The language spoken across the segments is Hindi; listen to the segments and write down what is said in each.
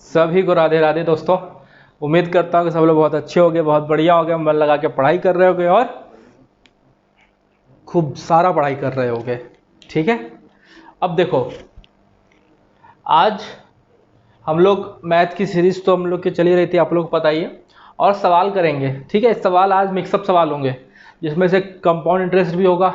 सभी को राधे राधे दोस्तों। उम्मीद करता हूँ कि सब लोग बहुत अच्छे होंगे, बहुत बढ़िया होंगे, मन लगा के पढ़ाई कर रहे होंगे और खूब सारा पढ़ाई कर रहे होंगे। ठीक है, अब देखो, आज हम लोग मैथ की सीरीज तो हम लोग की चली रही थी, आप लोग को पता ही है, और सवाल करेंगे। ठीक है, सवाल आज मिक्सअप सवाल होंगे, जिसमें से कंपाउंड इंटरेस्ट भी होगा,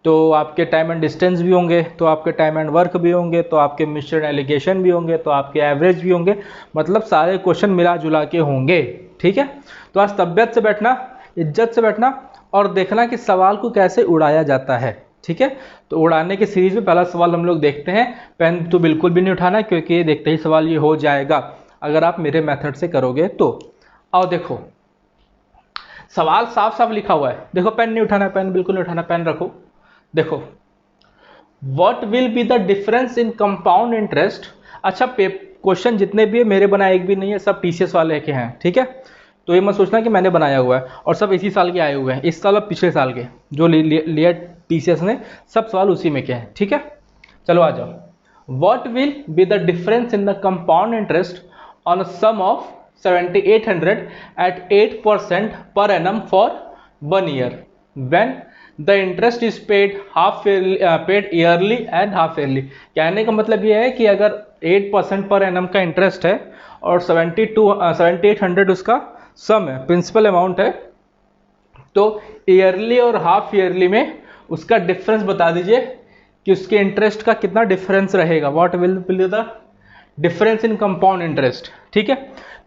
तो आपके टाइम एंड डिस्टेंस भी होंगे, तो आपके टाइम एंड वर्क भी होंगे, तो आपके मिश्रण एलिगेशन भी होंगे, तो आपके एवरेज भी होंगे। मतलब सारे क्वेश्चन मिला जुला के होंगे। ठीक है, तो आज तबियत से बैठना, इज्जत से बैठना और देखना कि सवाल को कैसे उड़ाया जाता है। ठीक है, तो उड़ाने की सीरीज में पहला सवाल हम लोग देखते हैं। पेन तो बिल्कुल भी नहीं उठाना, क्योंकि ये देखते ही सवाल ये हो जाएगा अगर आप मेरे मेथड से करोगे तो। आओ देखो, सवाल साफ साफ लिखा हुआ है। देखो, पेन नहीं उठाना, पेन बिल्कुल नहीं उठाना, पेन रखो। देखो, what will be the difference in compound interest. अच्छा, क्वेश्चन जितने भी है मेरे बनाए एक भी नहीं है, सब टीसीएस वाले के हैं। ठीक है, तो ये मत सोचना कि मैंने बनाया हुआ है, और सब इसी साल के आए हुए हैं, इस साल और पिछले साल के जो लिया टीसीएस ने, सब सवाल उसी में के हैं। ठीक है, चलो आ जाओ। What will be the difference in the compound interest on a sum of 7800 at 8% per annum for 1 year when the interest is paid paid yearly and half yearly। कहने का मतलब ये है कि अगर 8% पर एनम का इंटरेस्ट है और 7800 उसका सम है, प्रिंसिपल अमाउंट है, तो ईयरली और हाफ ईयरली में उसका डिफरेंस बता दीजिए कि उसके इंटरेस्ट का कितना डिफरेंस रहेगा। What will be the difference in compound interest. ठीक है,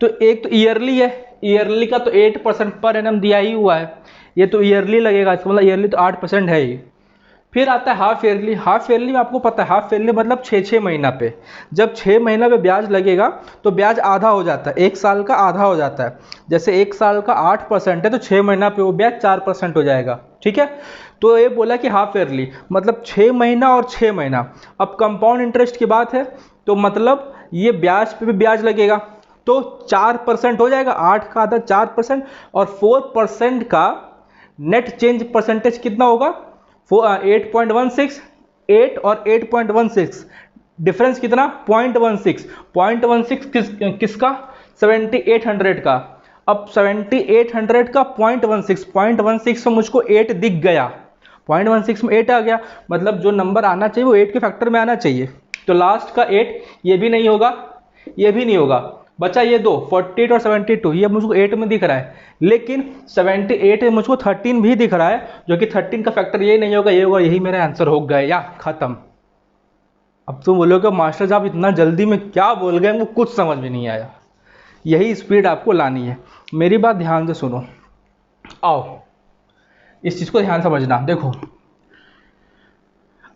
तो एक तो ईयरली है, ईयरली का तो 8% पर एनम दिया ही हुआ है, ये तो ईयरली लगेगा, इसका मतलब ईयरली तो 8% है ही। फिर आता है हाफ ईयरली। हाफ ईयरली में आपको पता है, हाफ ईयरली मतलब 6 महीना पे। जब 6 महीना पे ब्याज लगेगा तो ब्याज आधा हो जाता है, एक साल का आधा हो जाता है। जैसे एक साल का 8% है तो 6 महीना पे वो ब्याज 4% हो जाएगा। ठीक है, तो ये बोला कि हाफ ईयरली मतलब 6 महीना और 6 महीना। अब कंपाउंड इंटरेस्ट की बात है तो मतलब ये ब्याज पे भी ब्याज लगेगा, तो 4% हो जाएगा, 8 का आधा 4%, और 4% का नेट चेंज परसेंटेज कितना होगा, 8.16। 8 और 8.16 डिफरेंस कितना, 0.16। 0.16 किसका, 7800 का। अब 7800 का 0.16 में मुझको 8 दिख गया, 0.16 में 8 आ गया, मतलब जो नंबर आना चाहिए वो 8 के फैक्टर में आना चाहिए। तो लास्ट का 8 ये भी नहीं होगा, ये भी नहीं होगा, बचा ये दो, 48 और 72। ये मुझको 8 में दिख रहा है, लेकिन 78 में मुझको 13 भी दिख रहा है, जो कि 13 का फैक्टर ये नहीं होगा, ये होगा, यही मेरा आंसर हो गया या खत्म। अब तुम बोलोगे मास्टर साहब इतना जल्दी में क्या बोल गए, वो कुछ समझ में नहीं आया। यही स्पीड आपको लानी है। मेरी बात ध्यान से सुनो, आओ इस चीज को ध्यान समझना। देखो,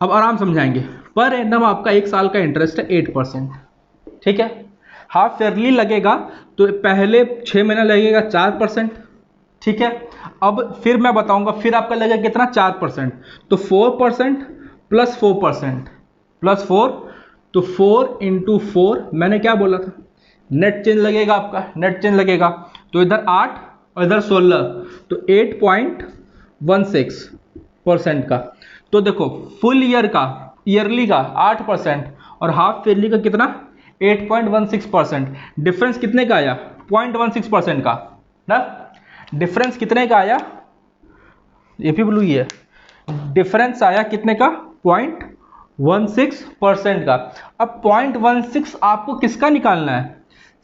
अब आराम समझाएंगे। पर एनम आपका एक साल का इंटरेस्ट है 8%। ठीक है, हाफ ईयरली लगेगा तो पहले 6 महीना लगेगा 4%। ठीक है, अब फिर मैं बताऊंगा, फिर आपका लगेगा कितना, 4%। तो 4% प्लस 4% प्लस 4, तो 4 इंटू 4, मैंने क्या बोला था, नेट चेंज लगेगा आपका, नेट चेंज लगेगा, तो इधर 8 और इधर 16, तो 8.16% का। तो देखो, फुल ईयर का, ईयरली का 8% और हाफ ईयरली का कितना, 8.16%। डिफरेंस कितने का आया, 0.16% का ना। डिफरेंस कितने का आया, ये भी ब्लू ही है, डिफरेंस आया कितने का, 0.16% का। अब 0.16 आपको किसका निकालना है,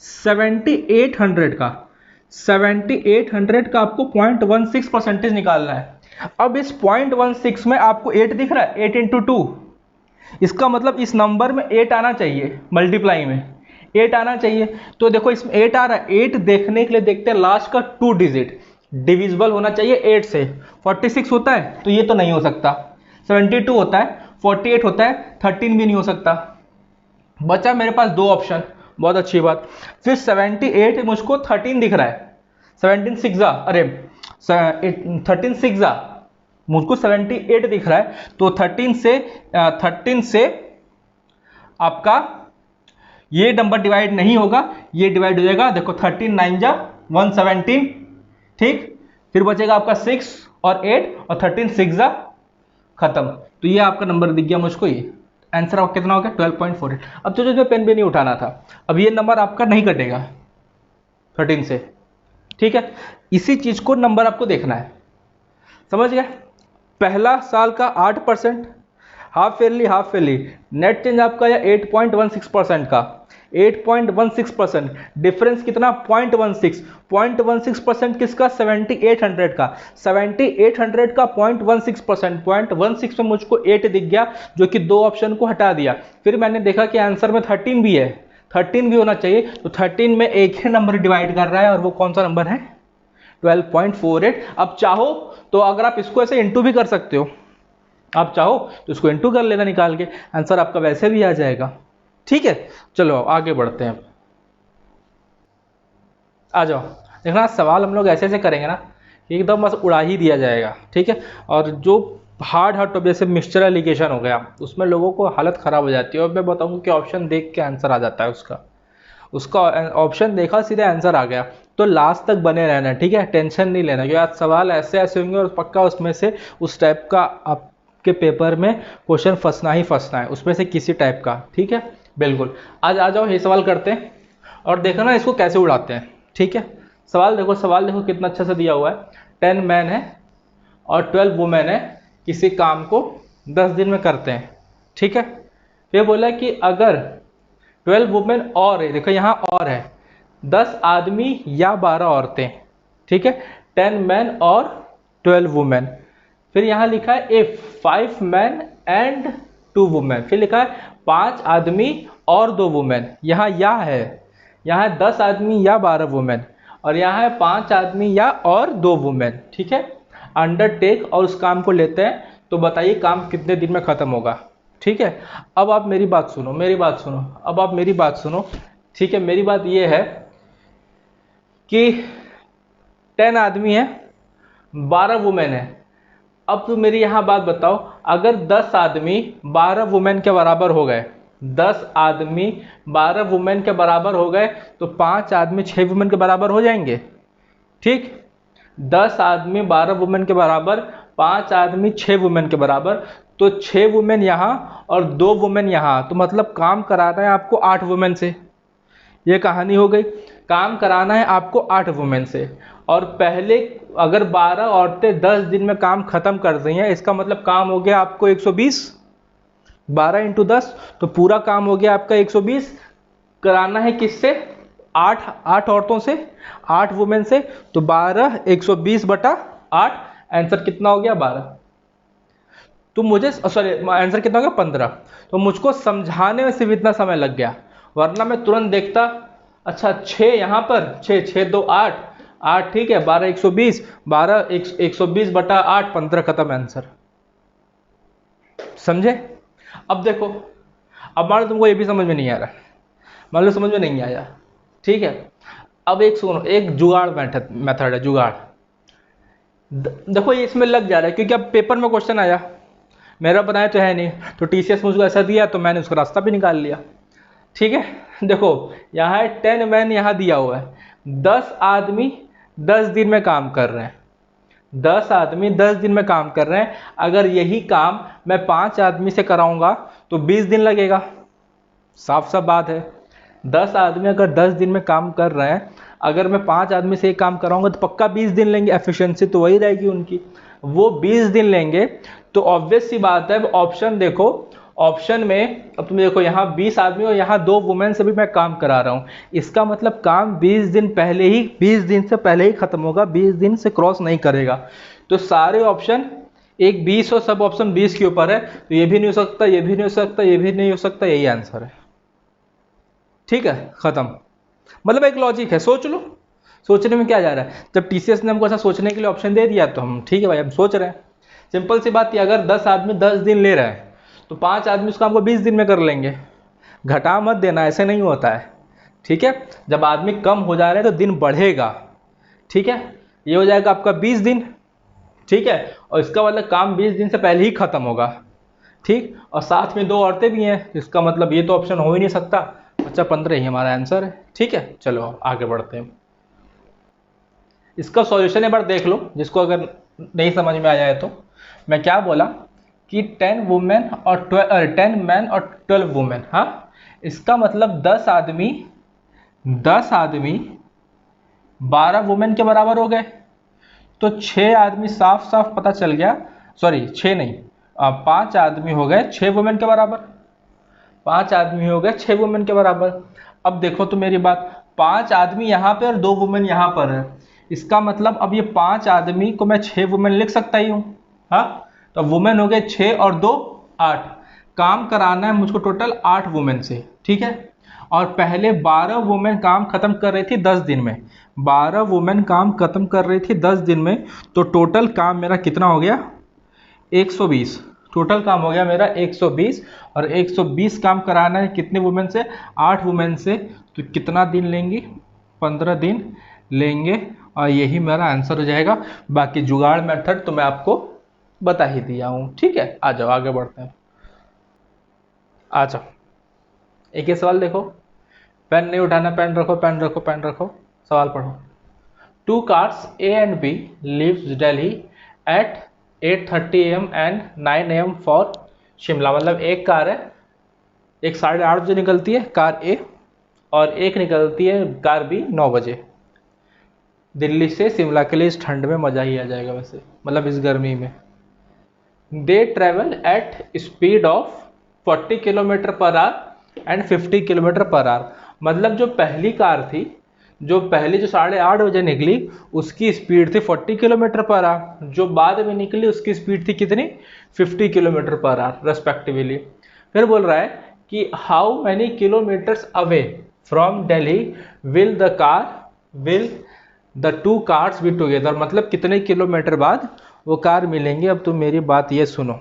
7800 का। 7800 का आपको 0.16% निकालना है। अब इस 0.16 में आपको 8 दिख रहा है, 8 इंटू 2, इसका मतलब इस नंबर में 8 आना चाहिए, मल्टीप्लाई में 8 आना चाहिए। तो देखो इसमें 8 आ रहा है, 8 देखने के लिए देखते हैं लास्ट का 2 डिजिट डिविजिबल होना चाहिए 8 से। 46 होता है तो ये तो नहीं हो सकता, 72 होता है, 48 होता है, 13 भी नहीं हो सकता। बचा मेरे पास दो ऑप्शन, बहुत अच्छी बात। फिर 78 मुझको 13 दिख रहा है, 17 6 अरे 13 6 मुझको 78 दिख रहा है, तो 13 से आपका ये नंबर डिवाइड नहीं होगा, ये डिवाइड हो जाएगा। देखो 13 9 जा 117, ठीक, फिर बचेगा आपका 6 और 8 और 13 6 जा खत्म। तो ये आपका नंबर दिख गया मुझको, ये आंसर आपका कितना हो गया 12.48। अब तो जो पेन भी नहीं उठाना था, अब ये नंबर आपका नहीं कटेगा 13 से, ठीक है। इसी चीज को नंबर आपको देखना है, समझ गए। पहला साल का 8%, हाफ ईयरली नेट चेंज आपका या 8.16% का, 8.16%, डिफरेंस कितना 0.16% किसका 7800 का, 7800 का 0.16%, 0.16 में मुझको 8 दिख गया जो कि दो ऑप्शन को हटा दिया। फिर मैंने देखा कि आंसर में 13 भी है, 13 भी होना चाहिए, तो 13 में एक ही नंबर डिवाइड कर रहा है और वो कौन सा नंबर है 12.48। अब चाहो तो अगर आप इसको ऐसे इंटू भी कर सकते हो, आप चाहो तो इसको इंटू कर लेना निकाल के, आंसर आपका वैसे भी आ जाएगा, ठीक है। चलो आगे बढ़ते हैं, आ जाओ। देखना सवाल हम लोग ऐसे ऐसे करेंगे ना कि एकदम बस उड़ा ही दिया जाएगा, ठीक है। और जो हार्ड टॉपिक जैसे मिक्सचर एलिगेशन हो गया, उसमें लोगों को हालत ख़राब हो जाती है, और मैं बताऊंगा कि ऑप्शन देख के आंसर आ जाता है उसका ऑप्शन देखा सीधे आंसर आ गया। तो लास्ट तक बने रहना, ठीक है, टेंशन नहीं लेना, क्योंकि आज सवाल ऐसे ऐसे होंगे और पक्का उसमें से उस टाइप का आपके पेपर में क्वेश्चन फंसना ही फंसना है, उसमें से किसी टाइप का, ठीक है। बिल्कुल, आज आ जाओ ये सवाल करते हैं और देखो ना इसको कैसे उड़ाते हैं, ठीक है। सवाल देखो कितना अच्छा से दिया हुआ है। 10 मैन है और 12 वुमेन है, किसी काम को 10 दिन में करते हैं, ठीक है। ये बोला कि अगर 12 वुमेन और है, देखो यहाँ और है, 10 आदमी या 12 औरतें, ठीक है, 10 मैन और 12 वुमेन। फिर यहाँ लिखा है इफ 5 मैन एंड 2 वुमेन, फिर लिखा है 5 आदमी और 2 वुमेन। यहाँ या है, यहाँ है 10 आदमी या 12 वुमेन, और यहाँ है 5 आदमी या और 2 वुमेन, ठीक है। अंडरटेक और उस काम को लेते हैं, तो बताइए काम कितने दिन में खत्म होगा, ठीक है। अब आप मेरी बात सुनो, अब आप मेरी बात सुनो, ठीक है। मेरी बात ये है कि 10 आदमी है, 12 वुमेन है। अब तो मेरी यहाँ बात बताओ, अगर 10 आदमी 12 वुमेन के बराबर हो गए, 10 आदमी 12 वुमेन के बराबर हो गए, तो 5 आदमी 6 वुमेन के बराबर हो जाएंगे, ठीक। 10 आदमी 12 वुमेन के बराबर, 5 आदमी 6 वुमेन के बराबर, तो 6 वुमेन यहाँ और 2 वुमेन यहाँ, तो मतलब काम कराना है आपको 8 वुमेन से। ये कहानी हो गई, काम कराना है आपको 8 वुमेन से। और पहले अगर 12 औरतें 10 दिन में काम खत्म कर दी हैं, इसका मतलब काम हो गया आपको 120, 12 × 10, तो पूरा काम हो गया आपका 120। कराना है किससे, 8 औरतों से, 8 वुमेन से, तो 12 120/8, आंसर कितना हो गया 12। तो मुझे सॉरी आंसर कितना हो गया 15। तो मुझको समझाने में सिर्फ इतना समय लग गया, वरना मैं तुरंत देखता, अच्छा 6 यहाँ पर, 6 6 2 8, 8 ठीक है, 12 120, 12 120/8, 15 खत्म आंसर, समझे। अब देखो, अब मान लो तुमको ये भी समझ में नहीं आ रहा, मान लो समझ में नहीं आया, ठीक है। अब एक सुनो, एक जुगाड़ मेथड है, जुगाड़। देखो ये इसमें लग जा रहा है, क्योंकि अब पेपर में क्वेश्चन आया, मेरा बनाया तो है नहीं, तो टीसीएस मुझको ऐसा दिया तो मैंने उसका रास्ता भी निकाल लिया, ठीक है। देखो यहाँ है 10 मैन, यहाँ दिया हुआ है 10 आदमी 10 दिन में काम कर रहे हैं, 10 आदमी 10 दिन में काम कर रहे हैं। अगर यही काम मैं 5 आदमी से कराऊंगा तो 20 दिन लगेगा, साफ साफ बात है। 10 आदमी अगर 10 दिन में काम कर रहे हैं, अगर मैं 5 आदमी से एक काम कराऊंगा तो पक्का 20 दिन लेंगे, एफिशिएंसी तो वही रहेगी उनकी, वो 20 दिन लेंगे। तो ऑब्वियस सी बात है, ऑप्शन देखो, ऑप्शन में अब तुम देखो यहाँ 20 आदमी और यहाँ 2 वुमेन से भी मैं काम करा रहा हूँ, इसका मतलब काम 20 दिन पहले ही, 20 दिन से पहले ही खत्म होगा, 20 दिन से क्रॉस नहीं करेगा। तो सारे ऑप्शन एक 20 और सब ऑप्शन 20 के ऊपर है, तो ये भी नहीं हो सकता, ये भी नहीं हो सकता, ये भी नहीं हो सकता, यही आंसर है, ठीक है, खत्म। मतलब एक लॉजिक है, सोच लो, सोचने में क्या जा रहा है। जब टीसीएस ने हमको ऐसा सोचने के लिए ऑप्शन दे दिया तो हम ठीक है भाई, हम सोच रहे हैं, सिंपल सी बात है। अगर 10 आदमी 10 दिन ले रहे हैं तो 5 आदमी उस काम को 20 दिन में कर लेंगे, घटा मत देना, ऐसे नहीं होता है, ठीक है। जब आदमी कम हो जा रहे हैं तो दिन बढ़ेगा, ठीक है, ये हो जाएगा आपका 20 दिन, ठीक है, और इसका मतलब काम 20 दिन से पहले ही खत्म होगा, ठीक। और साथ में 2 औरतें भी हैं, इसका मतलब ये तो ऑप्शन हो ही नहीं सकता, अच्छा 15 ही हमारा आंसर है, ठीक है। चलो आगे बढ़ते हैं, इसका सॉल्यूशन एक बार देख लो, जिसको अगर नहीं समझ में आ जाए तो। मैं क्या बोला कि 10 वुमेन और 10 मैन और 12 वुमेन। हाँ, इसका मतलब 10 आदमी 12 वुमेन के बराबर हो गए। तो 6 आदमी साफ साफ पता चल गया, सॉरी 6 नहीं, 5 आदमी हो गए 6 वुमेन के बराबर। 5 आदमी हो गए 6 वुमेन के बराबर। अब देखो तो मेरी बात, 5 आदमी यहाँ पे और 2 वुमेन यहाँ पर है। इसका मतलब अब ये 5 आदमी को मैं 6 वुमेन लिख सकता ही हूँ। हाँ, तो वुमेन हो गए 6 और 2 8। काम कराना है मुझको टोटल 8 वुमेन से, ठीक है। और पहले 12 वुमेन काम खत्म कर रही थी 10 दिन में। 12 वुमेन काम खत्म कर रही थी 10 दिन में, तो टोटल काम मेरा कितना हो गया? 120। टोटल काम हो गया मेरा 120। और 120 काम कराना है कितने वुमेन से? 8 वुमेन से। तो कितना दिन लेंगी? 15 दिन लेंगे। और यही मेरा आंसर हो जाएगा। बाकी जुगाड़ मेथड तो मैं आपको बता ही दिया हूँ, ठीक है। आ जाओ आगे बढ़ते हैं। आ जाओ, एक ही सवाल देखो। पेन नहीं उठाना, पेन रखो, पेन रखो, पेन रखो, सवाल पढ़ो। 2 cars A and B leaves Delhi at 8:30 AM and 9 AM for Shimla. मतलब एक कार है, एक 8:30 बजे निकलती है कार ए, और एक निकलती है कार बी 9 बजे दिल्ली से शिमला के लिए। इस ठंड में मज़ा ही आ जाएगा वैसे, मतलब इस गर्मी में। They travel at speed of 40 kilometre per hour and 50 kilometre per hour. मतलब जो पहली कार थी, जो 8:30 बजे निकली, उसकी स्पीड थी 40 किलोमीटर पर आवर। जो बाद में निकली उसकी स्पीड थी कितनी? 50 किलोमीटर पर आवर रेस्पेक्टिवली। फिर बोल रहा है कि how many kilometres away from Delhi will the 2 cars be together. मतलब कितने किलोमीटर बाद वो कार मिलेंगे। अब तुम मेरी बात ये सुनो,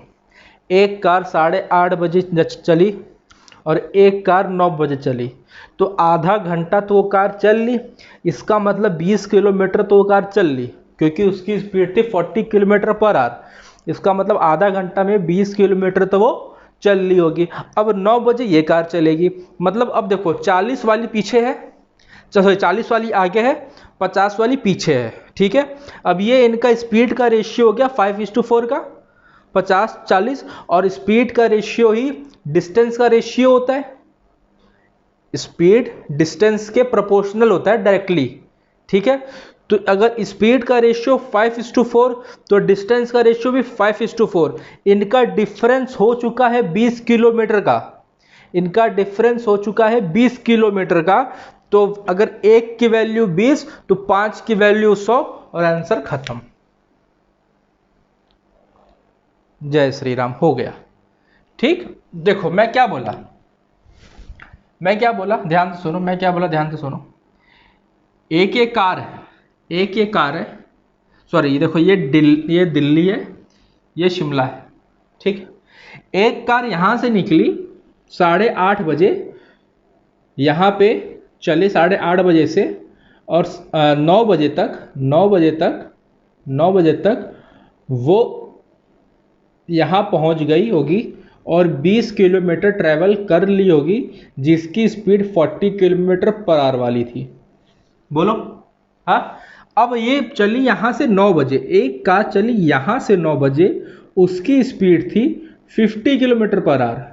एक कार 8:30 बजे चली और एक कार 9 बजे चली, तो आधा घंटा तो वो कार चल ली। इसका मतलब 20 किलोमीटर तो वो कार चल ली, क्योंकि उसकी स्पीड थी 40 किलोमीटर पर आवर। इसका मतलब आधा घंटा में 20 किलोमीटर तो वो चल ली होगी। अब 9 बजे ये कार चलेगी। मतलब अब देखो, 40 वाली पीछे है, चलो 40 वाली आगे है, 50 वाली पीछे है, ठीक है। अब ये इनका स्पीड का रेशियो हो गया 5:4 का, 50-40। और स्पीड का रेशियो ही डिस्टेंस का रेशियो होता है। स्पीड डिस्टेंस के प्रोपोर्शनल होता है डायरेक्टली, ठीक है। तो अगर स्पीड का रेशियो 5:4 तो डिस्टेंस का रेशियो भी 5:4। इनका डिफरेंस हो चुका है 20 किलोमीटर का। इनका डिफरेंस हो चुका है 20 किलोमीटर का। तो अगर एक की वैल्यू 20 तो 5 की वैल्यू 100 और आंसर खत्म। जय श्री राम, हो गया। ठीक, देखो मैं क्या बोला, ध्यान से सुनो, मैं क्या बोला ध्यान से सुनो। एक ये कार है, सॉरी, ये देखो, ये दिल्ली है, ये शिमला है, ठीक। एक कार यहां से निकली 8:30 बजे, यहां पे चले 8:30 बजे से, और 9 बजे तक वो यहाँ पहुँच गई होगी और 20 किलोमीटर ट्रैवल कर ली होगी, जिसकी स्पीड 40 किलोमीटर पर आवर वाली थी। बोलो। हाँ, अब ये चली यहाँ से 9 बजे, एक कार चली यहाँ से 9 बजे, उसकी स्पीड थी 50 किलोमीटर पर आवर।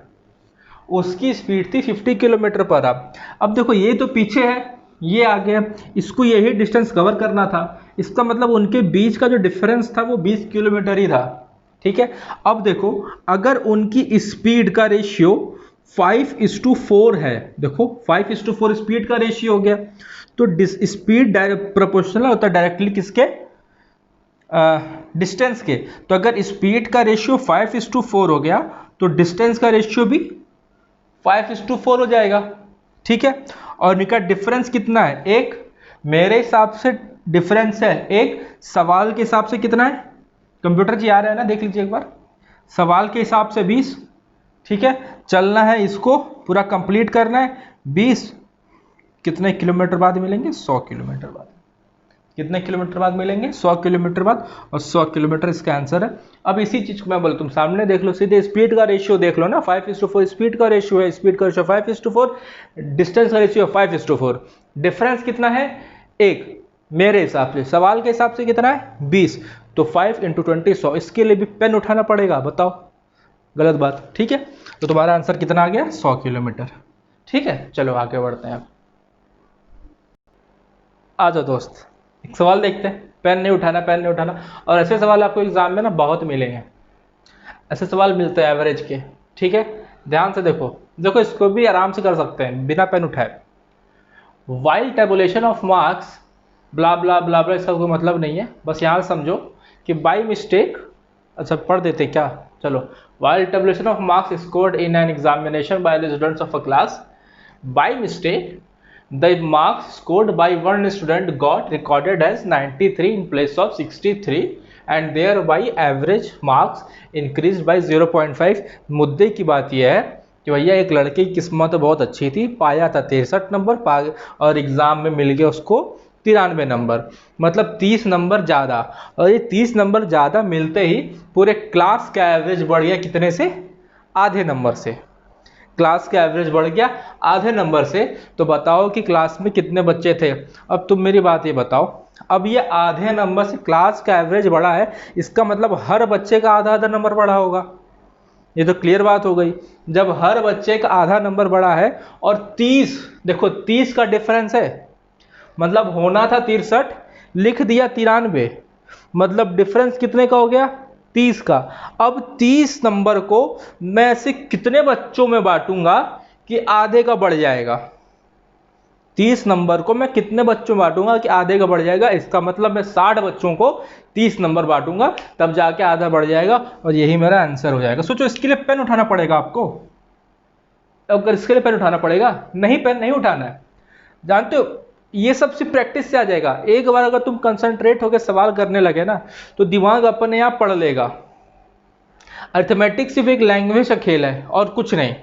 उसकी स्पीड थी 50 किलोमीटर पर आवर। अब देखो, ये तो पीछे है, ये आगे है, इसको यही डिस्टेंस कवर करना था। इसका मतलब उनके बीच का जो डिफरेंस था वो 20 किलोमीटर ही था, ठीक है। अब देखो, अगर उनकी स्पीड का रेशियो 5:4 है, देखो 5:4 स्पीड का रेशियो हो गया, तो स्पीड प्रोपोर्शनल होता है डायरेक्टली किसके? डिस्टेंस के। तो अगर स्पीड का रेशियो 5:4 हो गया तो डिस्टेंस का रेशियो भी 5:4 हो जाएगा, ठीक है। और इनका डिफरेंस कितना है? एक, मेरे हिसाब से डिफरेंस है एक, सवाल के हिसाब से कितना है? कंप्यूटर जी आ रहा है ना, देख लीजिए एक बार। सवाल के हिसाब से 20, ठीक है। चलना है, इसको पूरा कंप्लीट करना है। 20 कितने किलोमीटर बाद मिलेंगे? 100 किलोमीटर बाद। कितने किलोमीटर बाद मिलेंगे? 100 किलोमीटर बाद। और 100 किलोमीटर इसका आंसर है। अब इसी चीज को मैं बोलूँ, तुम सामने देख लो, सीधे स्पीड का रेशियो देख लो ना, 5:4 स्पीड का रेशियो है, स्पीड का रेशियो 5:4, डिस्टेंस का रेशियो 5:4। डिफरेंस कितना है? एक, मेरे हिसाब से। सवाल के हिसाब से कितना है? 20। तो 5 × 20 100। इसके लिए भी पेन उठाना पड़ेगा, बताओ। गलत बात, ठीक है। तो तुम्हारा आंसर कितना आ गया, 100 किलोमीटर, ठीक है। चलो आगे बढ़ते हैं अब। आ जाओ दोस्त, एक सवाल देखते हैं। पेन नहीं उठाना, पेन नहीं उठाना। और ऐसे सवाल आपको एग्जाम में ना बहुत मिलेंगे, ऐसे सवाल मिलते हैं एवरेज के, ठीक है। ध्यान से देखो, देखो इसको भी आराम से कर सकते हैं बिना पेन उठाए। वाइल टेबुलेशन ऑफ मार्क्स ब्ला ब्ला ब्ला ब्ला, इसका कोई मतलब नहीं है, बस यहाँ समझो कि बाई मिस्टेक, अच्छा पढ़ देते क्या, चलो। While tabulation of marks scored in an examination by the students of a class, by mistake the marks scored by one student got recorded as 93 in place of 63 and thereby average marks increased by 0.5। मुद्दे की बात यह है कि भैया एक लड़के की किस्मत बहुत अच्छी थी, पाया था 63 नंबर और एग्जाम में मिल गया उसको 93 नंबर, मतलब 30 नंबर ज़्यादा। और ये 30 नंबर ज़्यादा मिलते ही पूरे क्लास का एवरेज बढ़ गया कितने से, आधे नंबर से। क्लास का एवरेज बढ़ गया आधे नंबर से। तो बताओ कि क्लास में कितने बच्चे थे। अब तुम मेरी बात ये बताओ, अब ये आधे नंबर से क्लास का एवरेज बढ़ा है, इसका मतलब हर बच्चे का आधा आधा नंबर बढ़ा होगा। ये तो क्लियर बात हो गई। जब हर बच्चे का आधा नंबर बढ़ा है और 30, देखो 30 का डिफरेंस है, मतलब होना था 63, लिख दिया 93, मतलब डिफरेंस कितने का हो गया, 30 का। अब 30 नंबर को मैं ऐसे कितने बच्चों में बांटूंगा कि आधे का बढ़ जाएगा। 30 नंबर को मैं कितने बच्चों में बांटूंगा कि आधे का बढ़ जाएगा, इसका मतलब मैं 60 बच्चों को 30 नंबर बांटूंगा, तब जाके आधा बढ़ जाएगा और यही मेरा आंसर हो जाएगा। सोचो, इसके लिए पेन उठाना पड़ेगा आपको, अगर इसके लिए पेन उठाना पड़ेगा, नहीं पेन नहीं उठाना है। जानते हो, ये सब सिर्फ प्रैक्टिस से आ जाएगा। एक बार अगर तुम कंसंट्रेट होकर सवाल करने लगे ना, तो दिमाग अपने आप पढ़ लेगा। अर्थमेटिक्स सिर्फ एक लैंग्वेज का खेल है और कुछ नहीं,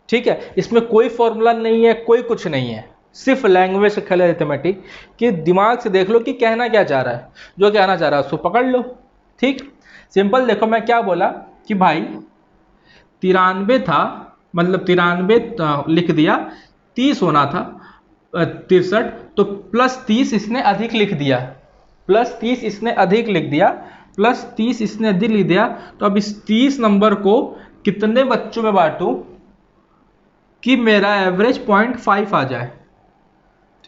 ठीक है। इसमें कोई फॉर्मूला नहीं है, कोई कुछ नहीं है, सिर्फ लैंग्वेज का खेल है अर्थमेटिक। कि दिमाग से देख लो कि कहना क्या चाह रहा है, जो कहना चाह रहा है उसको पकड़ लो, ठीक। सिंपल देखो, मैं क्या बोला कि भाई 93 था, मतलब 93 लिख दिया, 30 होना था 63, तो +30 इसने अधिक लिख दिया, +30 इसने अधिक लिख दिया, +30 इसने अधिक लिख दिया। तो अब इस 30 नंबर को कितने बच्चों में बांटूं कि मेरा एवरेज 0.5 आ जाए।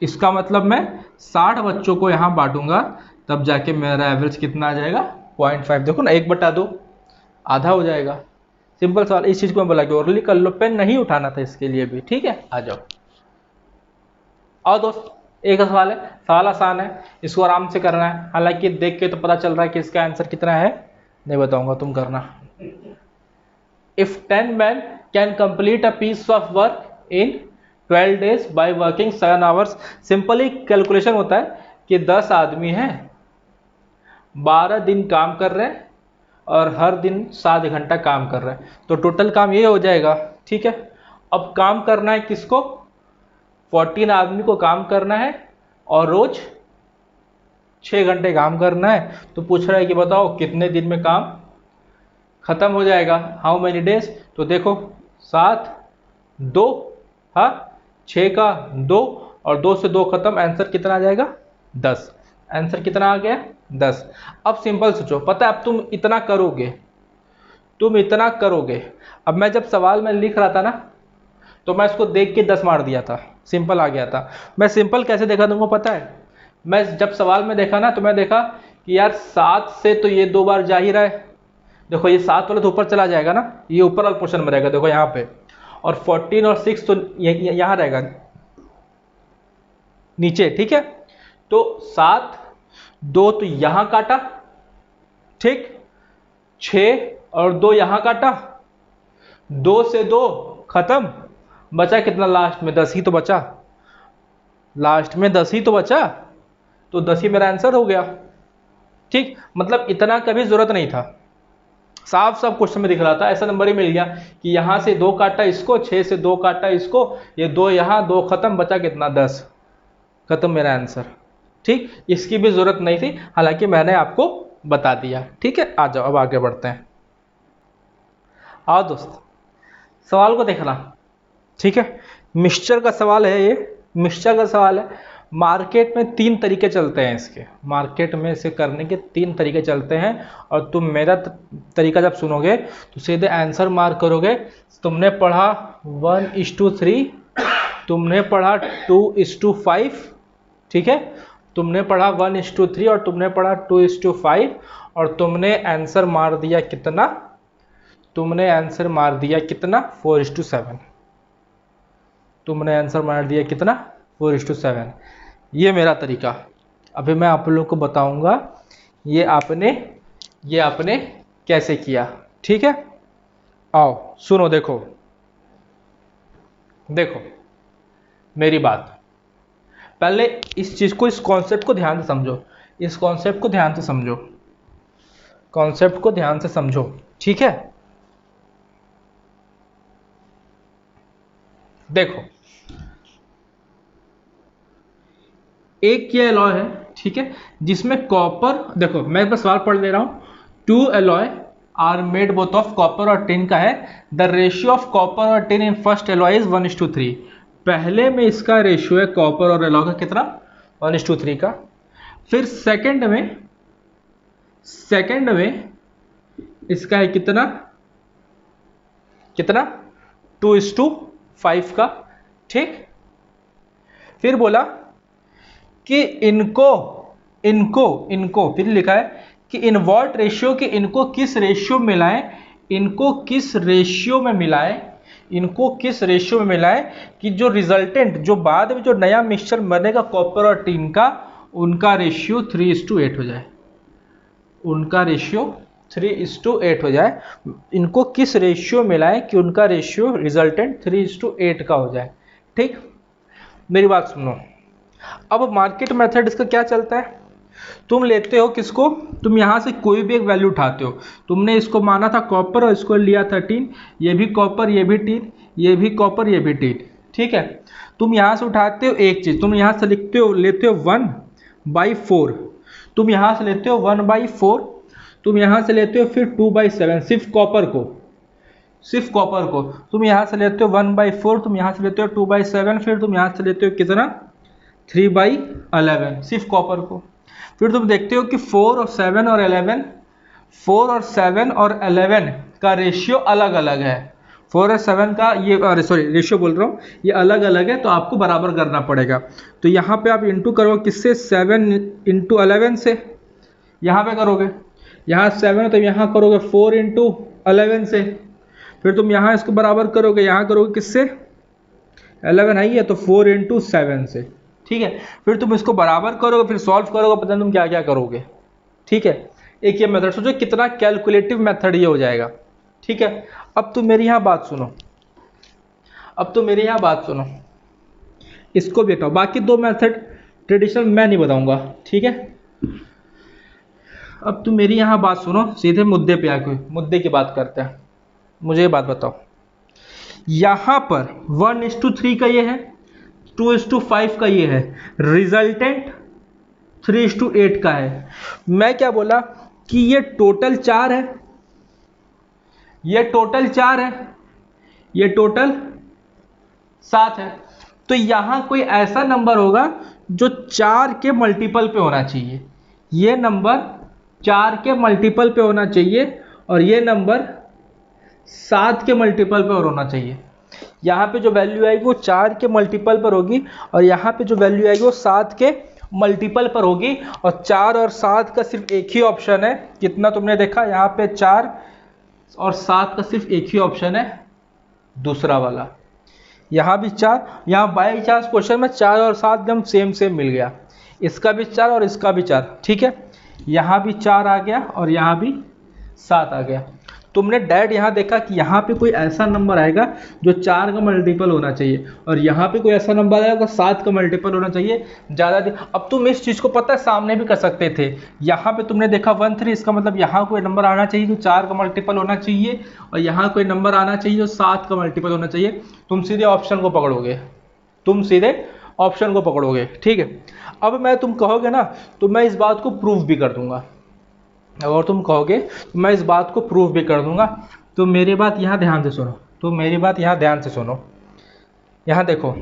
इसका मतलब मैं 60 बच्चों को यहां बांटूंगा, तब जाके मेरा एवरेज कितना आ जाएगा, 0.5। देखो ना, 1/2 आधा हो जाएगा। सिंपल सवाल, इस चीज को मैं बोला कि ओरली कर लो, पेन नहीं उठाना था इसके लिए भी, ठीक है। आ जाओ, और दोस्त एक सवाल है, सवाल आसान है, इसको आराम से करना है। हालांकि देख के तो पता चल रहा है कि इसका आंसर कितना है, नहीं बताऊंगा, तुम करना। If 10 men can complete a piece of work in 12 days by working 7 hours। Simply calculation होता है कि 10 आदमी हैं, 12 दिन काम कर रहे हैं और हर दिन 7 घंटा काम कर रहे हैं, तो टोटल काम ये हो जाएगा, ठीक है। अब काम करना है किसको, 14 आदमी को काम करना है और रोज 6 घंटे काम करना है। तो पूछ रहा है कि बताओ कितने दिन में काम खत्म हो जाएगा, हाउ मेनी डेज। तो देखो 7 2, हाँ 6 का 2 और 2 से 2 खत्म, आंसर कितना आ जाएगा, 10। आंसर कितना आ गया, 10। अब सिंपल सोचो, पता है अब तुम इतना करोगे, तुम इतना करोगे। अब मैं जब सवाल में लिख रहा था ना, तो मैं इसको देख के 10 मार दिया था, सिंपल आ गया था। मैं सिंपल कैसे देखा तुमको पता है, मैं जब सवाल में देखा ना, तो मैं देखा कि यार 7 से तो ये 2 बार जा ही रहा है। देखो ये 7 वाला तो ऊपर चला जाएगा ना, ये ऊपर वाला पोर्शन में रहेगा, देखो यहाँ पे। और 14 और 6 तो यहाँ रहेगा नीचे, ठीक है। तो 7 2 तो यहाँ काटा, ठीक, 6 और 2 यहाँ काटा, 2 से 2 खत्म, बचा कितना लास्ट में, 10 ही तो बचा, लास्ट में 10 ही तो बचा, तो 10 ही मेरा आंसर हो गया, ठीक। मतलब इतना कभी जरूरत नहीं था, साफ साफ क्वेश्चन में दिख रहा था, ऐसा नंबर ही मिल गया कि यहां से 2 काटा इसको, 6 से 2 काटा इसको, ये 2 यहाँ 2 खत्म, बचा कितना, 10, खत्म मेरा आंसर, ठीक। इसकी भी जरूरत नहीं थी, हालांकि मैंने आपको बता दिया, ठीक है। आ जाओ, अब आगे बढ़ते हैं। आओ दोस्त, सवाल को देखना, ठीक है। मिक्सचर का सवाल है, ये मिक्सचर का सवाल है। मार्केट में 3 तरीके चलते हैं इसके, मार्केट में इसे करने के 3 तरीके चलते हैं, और तुम मेरा तरीका जब सुनोगे तो सीधे आंसर मार्क करोगे। तुमने पढ़ा 1:3, तुमने पढ़ा 2:5, ठीक है, तुमने पढ़ा 1:3 और तुमने पढ़ा 2:5, और तुमने आंसर मार दिया कितना, तुमने आंसर मार दिया कितना 4:7, तुमने आंसर मार दिया कितना 4:7। ये मेरा तरीका। अभी मैं आप लोगों को बताऊंगा ये आपने कैसे किया, ठीक है। आओ सुनो, देखो मेरी बात, पहले इस चीज को, इस कॉन्सेप्ट को ध्यान से समझो, इस कॉन्सेप्ट को ध्यान से समझो, कॉन्सेप्ट को ध्यान से समझो, ठीक है। देखो एक ये एलॉय है, ठीक है, जिसमें कॉपर, देखो मैं बस सवाल पढ़ ले रहा हूं, 2 alloy are made both of copper और टिन का है, द रेशियो ऑफ कॉपर और tin in first alloy is 1:3। पहले में इसका रेशियो है कॉपर और एलॉय का कितना 1:3 का। फिर सेकंड में इसका है कितना 2:5 का, ठीक। फिर बोला कि इनको फिर लिखा है कि इन व्हाट रेशियो, कि इनको किस रेशियो में मिलाएं, इनको किस रेशियो में मिलाएं कि जो रिजल्टेंट, जो बाद में जो नया मिक्सचर बनेगा कॉपर और टिन का, उनका रेशियो 3:8 हो जाए, उनका रेशियो 3:8 हो जाए। इनको किस रेशियो मिलाएं कि उनका रेशियो रिजल्टेंट 3:8 का हो जाए, ठीक। मेरी बात सुनो, अब मार्केट मेथड इसका क्या चलता है, तुम लेते हो किसको, तुम यहां से कोई भी एक वैल्यू उठाते हो, तुमने इसको माना था कॉपर और इसको लिया था टिन, ये भी कॉपर ये भी टिन, ये भी कॉपर ये भी टिन, ठीक है। तुम यहां से उठाते हो एक चीज, तुम यहां से लेते हो 1/4, तुम यहां से लेते हो 1/4, तुम यहां से लेते हो फिर 2/7, सिर्फ कॉपर को तुम यहां से लेते हो 1/4, तुम यहां से लेते हो 2/7, फिर तुम यहां से लेते हो कितना 3/11, सिर्फ कॉपर को। फिर तुम देखते हो कि 4 और 7 और 11 का रेशियो अलग अलग है, 4 और 7 का ये रेशियो बोल रहा हूँ, ये अलग अलग है, तो आपको बराबर करना पड़ेगा। तो यहाँ पे आप इंटू करोगे किससे, 7 × 11 से, यहाँ पे करोगे, यहाँ 7 तो यहाँ करोगे 4 × 11 से, फिर तुम यहाँ इसको बराबर करोगे, यहाँ करोगे किससे, 11 है तो 4 × 7 से, ठीक है। फिर तुम इसको बराबर करोगे, फिर सॉल्व करोगे, पता नहीं तुम क्या क्या करोगे, ठीक है। एक ये मेथड, सोचो कितना कैलकुलेटिव मेथड ये हो जाएगा, ठीक है। अब तुम मेरी यहाँ बात सुनो, इसको भी हटाओ, बाकी 2 मेथड ट्रेडिशनल मैं नहीं बताऊंगा, ठीक है। अब तुम मेरी यहाँ बात सुनो, सीधे मुद्दे पे आके मुद्दे की बात करते हैं। मुझे ये बात बताओ, यहाँ पर 1:3 का ये है, 2:5 का ये है, रिजल्टेंट 3:8 का है। मैं क्या बोला कि ये टोटल 4 है, ये टोटल 7 है, तो यहां कोई ऐसा नंबर होगा जो 4 के मल्टीपल पे होना चाहिए, ये नंबर 4 के मल्टीपल पे होना चाहिए, और ये नंबर 7 के मल्टीपल पे और होना चाहिए। यहाँ पे जो वैल्यू आएगी वो 4 के मल्टीपल पर होगी, और यहाँ पे जो वैल्यू आएगी वो 7 के मल्टीपल पर होगी, और 4 और 7 का सिर्फ एक ही ऑप्शन है, कितना तुमने देखा, यहाँ पे 4 और 7 का सिर्फ एक ही ऑप्शन है, दूसरा वाला। यहाँ भी 4, यहाँ बाई चांस क्वेश्चन में 4 और 7 एकदम सेम मिल गया, इसका भी 4 और इसका भी 4, ठीक है। यहाँ भी 4 आ गया और यहाँ भी 7 आ गया। तुमने डायरेक्ट यहाँ देखा कि यहाँ पे कोई ऐसा नंबर आएगा जो 4 का मल्टीपल होना चाहिए, और यहाँ पे कोई ऐसा नंबर आएगा 7 का मल्टीपल होना चाहिए, ज़्यादा। अब तुम इस चीज़ को पता है सामने भी कर सकते थे, यहाँ पे तुमने देखा 1-3, इसका मतलब यहाँ कोई नंबर आना चाहिए जो 4 का मल्टीपल होना चाहिए, और यहाँ कोई नंबर आना चाहिए जो 7 का मल्टीपल होना चाहिए। तुम सीधे ऑप्शन को पकड़ोगे, ठीक है। अब मैं, तुम कहोगे ना, तो मैं इस बात को प्रूव भी कर दूंगा, और तुम कहोगे तो मैं इस बात को प्रूव भी कर दूंगा। तो मेरी बात यहाँ ध्यान से सुनो, यहाँ देखो,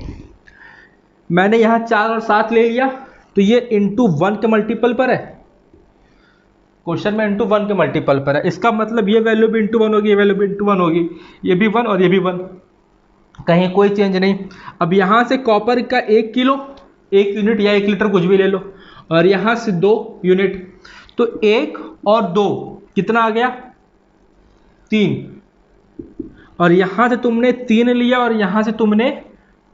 मैंने यहाँ 4 और 7 ले लिया, तो ये इंटू 1 के मल्टीपल पर है, क्वेश्चन में इंटू 1 के मल्टीपल पर है। इसका मतलब ये वैल्यू भी इंटू 1 होगी, ये वैल्यू भी इंटू 1 होगी, ये भी 1 और ये भी 1, कहीं कोई चेंज नहीं। अब यहाँ से कॉपर का 1 किलो 1 यूनिट या 1 लीटर कुछ भी ले लो, और यहाँ से 2 यूनिट, तो 1 और 2 कितना आ गया 3, और यहाँ से तुमने 3 लिया और यहाँ से तुमने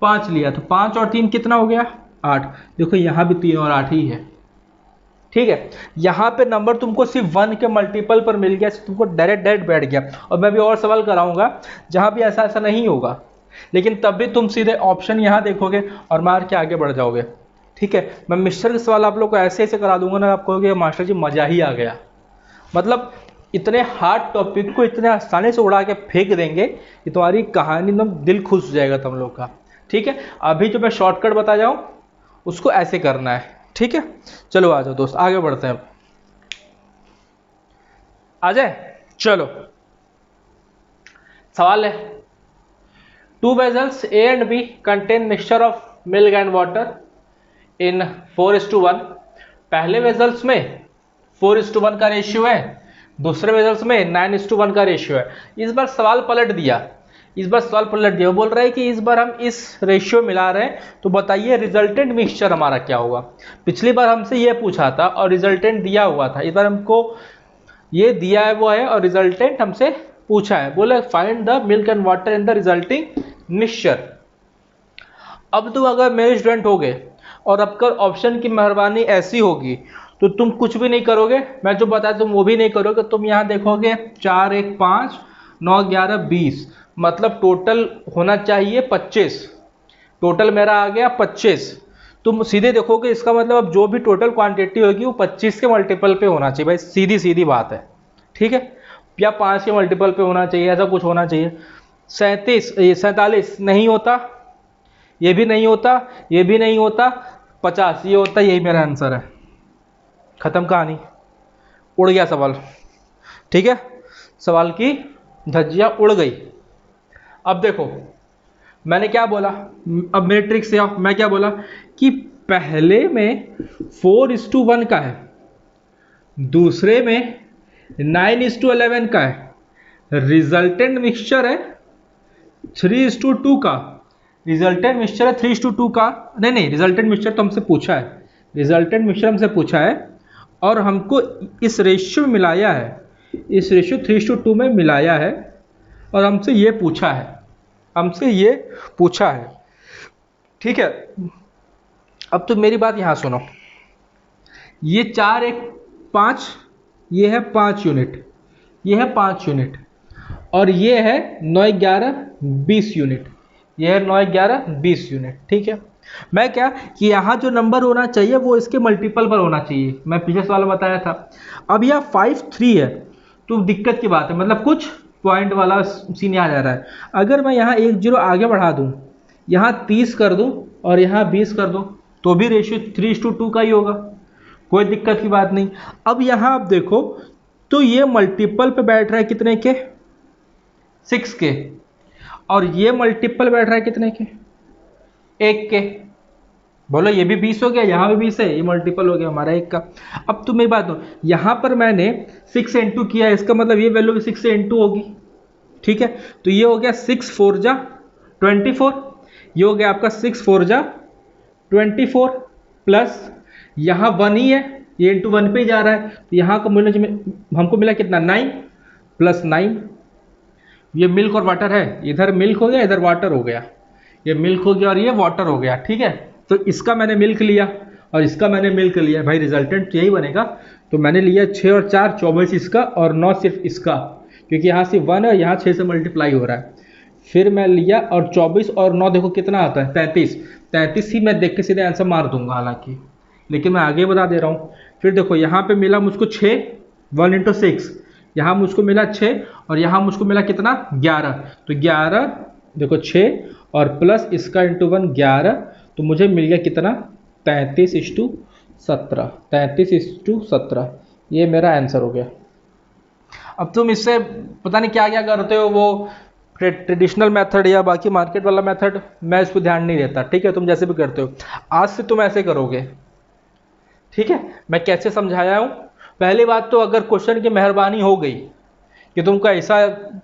5 लिया, तो 5 और 3 कितना हो गया 8। देखो यहाँ भी 3 और 8 ही है, ठीक है। यहाँ पे नंबर तुमको सिर्फ 1 के मल्टीपल पर मिल गया, तुमको डायरेक्ट बैठ गया। और मैं भी और सवाल कराऊंगा जहाँ भी ऐसा ऐसा नहीं होगा, लेकिन तब भी तुम सीधे ऑप्शन यहाँ देखोगे और मार के आगे बढ़ जाओगे, ठीक है। मैं मिक्सचर के सवाल आप लोग को ऐसे ऐसे करा दूंगा ना, आप कहोगे मास्टर जी मजा ही आ गया। मतलब इतने हार्ड टॉपिक को इतने आसानी से उड़ा के फेंक देंगे कि तुम्हारी कहानी एकदम दिल खुश हो जाएगा तुम लोग का, ठीक है। अभी जो मैं शॉर्टकट बता जाऊँ उसको ऐसे करना है, ठीक है। चलो आ जाओ दोस्त, आगे बढ़ते हैं। आ जाए, चलो सवाल है, 2 vessels A and B contain mixture of milk and water in 4:1। पहले वेजल्स में 4:1 का रेशियो है, दूसरे वेजल्स में 9:1 का रेशियो है। इस बार सवाल पलट दिया, वो बोल रहा है कि इस बार हम इस रेशियो मिला रहे हैं, तो बताइए रिजल्टेंट मिक्सचर हमारा क्या होगा। पिछली बार हमसे ये पूछा था और रिजल्टेंट दिया हुआ था, इस बार हमको ये दिया है वो है और रिजल्टेंट हमसे पूछा है, बोले find the milk and water in the resulting mixture. अब तुम अगर मेरे स्टूडेंट होगे और अब कर ऑप्शन की मेहरबानी ऐसी होगी तो तुम कुछ भी नहीं करोगे, मैं जो बताया तुम वो भी नहीं करोगे। तुम यहाँ देखोगे 4 1 5 9 11 20, मतलब टोटल होना चाहिए 25, टोटल मेरा आ गया 25। तुम सीधे देखोगे, इसका मतलब अब जो भी टोटल क्वांटिटी होगी वो 25 के मल्टीपल पे होना चाहिए भाई, सीधी सीधी बात है, ठीक है। या 5 के मल्टीपल पे होना चाहिए, ऐसा कुछ होना चाहिए। 47 नहीं होता, ये भी नहीं होता, ये भी नहीं होता, 50 ये होता, यही मेरा आंसर है। खत्म कहानी, उड़ गया सवाल, ठीक है। सवाल की धज्जियां उड़ गई। अब देखो मैंने क्या बोला, अब मेरे ट्रिक से आओ, मैं क्या बोला कि पहले में 4:1 का है, दूसरे में 9:11 का है, रिजल्टेंट मिक्सचर है 3:2 का, रिजल्टेंट मिक्सचर है 3:2 का। नहीं रिजल्टेंट मिक्सचर तो हमसे पूछा है, रिजल्टेंट मिक्सचर हमसे पूछा है और हमको इस रेशियो में मिलाया है, इस रेशियो 3:2 में मिलाया है और हमसे ये पूछा है, ठीक है। अब तो मेरी बात यहाँ सुनो, ये 4 1 5, ये है 5 यूनिट, ये है 5 यूनिट, और ये है 9 11 20 यूनिट, ये है 9 11 20 यूनिट, ठीक है। मैं क्या कि यहाँ जो नंबर होना चाहिए वो इसके मल्टीपल पर होना चाहिए, मैं पिछले सवाल में बताया था। अब यह 5 3 है तो दिक्कत की बात है, मतलब कुछ पॉइंट वाला सीन आ जा रहा है। अगर मैं यहाँ 1 0 आगे बढ़ा दूँ, यहाँ 30 कर दूँ और यहाँ 20 कर दूँ, तो भी रेशियो 3:2 का ही होगा, कोई दिक्कत की बात नहीं। अब यहाँ आप देखो तो ये मल्टीपल पे बैठ रहा है कितने के 6 के, और ये मल्टीपल बैठ रहा है कितने के 1 के। बोलो ये भी 20 हो गया, यहाँ भी 20 है, ये मल्टीपल हो गया हमारा 1 का। अब तुम एक बात दो, यहाँ पर मैंने 6 से इंटू किया, इसका मतलब ये वैल्यू भी 6 से इंटू होगी, ठीक है। तो ये हो गया 6 4 जा 24, ये हो गया आपका 6 4 जा 24 प्लस यहाँ 1 ही है, ये इंटू 1 पे ही जा रहा है, तो यहाँ का मूल्य हमको मिला कितना 9 प्लस 9। ये मिल्क और वाटर है, इधर मिल्क हो गया इधर वाटर हो गया, ये मिल्क हो गया और ये वाटर हो गया, ठीक है। तो इसका मैंने मिल्क लिया और इसका मैंने मिल्क लिया, भाई रिजल्टेंट यही बनेगा। तो मैंने लिया 6 और 4 24 इसका और 9 सिर्फ इसका, क्योंकि यहाँ से 1 है, यहाँ 6 से मल्टीप्लाई हो रहा है। फिर मैं लिया और 24 और 9 देखो कितना आता है 33 ही मैं देख के सीधे आंसर मार दूंगा हालांकि, लेकिन मैं आगे बता दे रहा हूँ। फिर देखो यहाँ पे मिला मुझको 6, 1 × 6, यहाँ मुझको मिला 6 और यहाँ मुझको मिला कितना 11, तो 11 देखो 6 और प्लस इसका इंटू 1 11, तो मुझे मिल गया कितना 33:17, 33:17, ये मेरा आंसर हो गया। अब तुम इससे पता नहीं क्या क्या करते हो, वो ट्रेडिशनल मेथड या बाकी मार्केट वाला मेथड, मैं इस पर ध्यान नहीं देता, ठीक है। तुम जैसे भी करते हो, आज से तुम ऐसे करोगे, ठीक है। मैं कैसे समझाया हूँ। पहली बात तो अगर क्वेश्चन की मेहरबानी हो गई कि तुमको ऐसा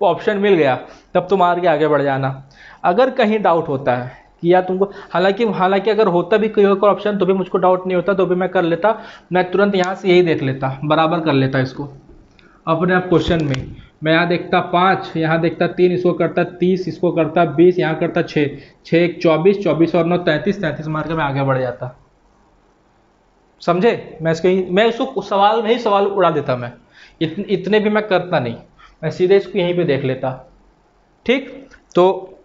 ऑप्शन मिल गया, तब तुम आगे बढ़ जाना। अगर कहीं डाउट होता है कि यार तुमको, हालांकि अगर होता भी कोई और ऑप्शन तो भी मुझको डाउट नहीं होता, तो भी मैं कर लेता, मैं तुरंत यहाँ से यही देख लेता, बराबर कर लेता इसको अपने आप क्वेश्चन में। मैं यहाँ देखता 5, यहाँ देखता 3, इसको करता 30, इसको करता 20, यहाँ करता 6, 6 1 24, 24 और 9 33, 33 मार के मैं आगे बढ़ जाता। समझे। मैं इसको सवाल में ही सवाल उड़ा देता। मैं इतने भी मैं करता नहीं, मैं सीधे इसको यहीं पे देख लेता, ठीक। तो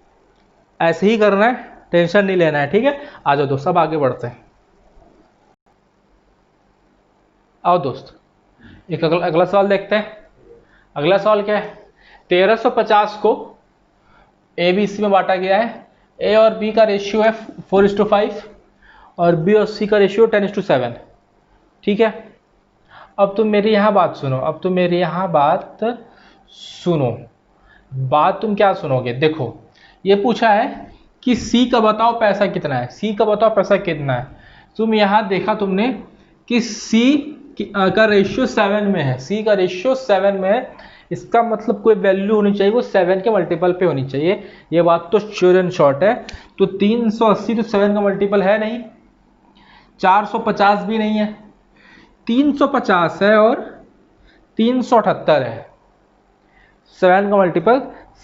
ऐसे ही करना है, टेंशन नहीं लेना है, ठीक है। आ जाओ दोस्त, सब आगे बढ़ते हैं। आओ दोस्त, एक अगला सवाल देखते हैं। अगला सवाल क्या है। 1350 को ए बी सी में बांटा गया है। ए और बी का रेशियो है 4:5 और बी और सी का रेशियो 10:7, ठीक है। अब तुम मेरी यहाँ बात सुनो। बात तुम क्या सुनोगे, देखो ये पूछा है कि सी का बताओ पैसा कितना है। तुम यहाँ देखा तुमने कि सी का रेशियो 7 में है, इसका मतलब कोई वैल्यू होनी चाहिए, वो 7 के मल्टीपल पे होनी चाहिए। ये बात तो श्योर एंड शॉर्ट है। तो 380 तो 7 का मल्टीपल है नहीं, 450 भी नहीं है, 350 है और 378 है। 7 का मल्टीपल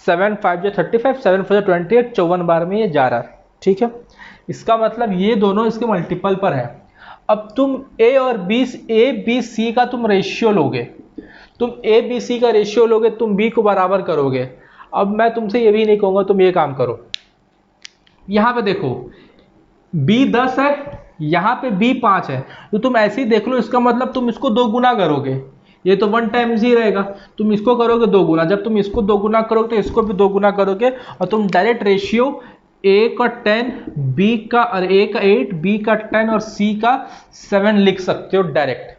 7 5 जो 35, 7 4 28, 54 बार में ये जा रहा है, ठीक है। इसका मतलब ये दोनों इसके मल्टीपल पर है। अब तुम ए बी सी का तुम रेशियो लोगे, तुम बी को बराबर करोगे। अब मैं तुमसे ये भी नहीं कहूँगा तुम ये काम करो। यहाँ पे देखो बी 10 है, यहाँ पे बी 5 है, तो तुम ऐसे ही देख लो। इसका मतलब तुम इसको 2 गुना करोगे, ये तो 1 टाइम्स ही रहेगा। तुम इसको करोगे 2 गुना, जब तुम इसको 2 गुना करोगे तो इसको भी 2 गुना करोगे, और तुम डायरेक्ट रेशियो ए का 10, बी का और ए का 8, बी का 10 और सी का 7 लिख सकते हो डायरेक्ट।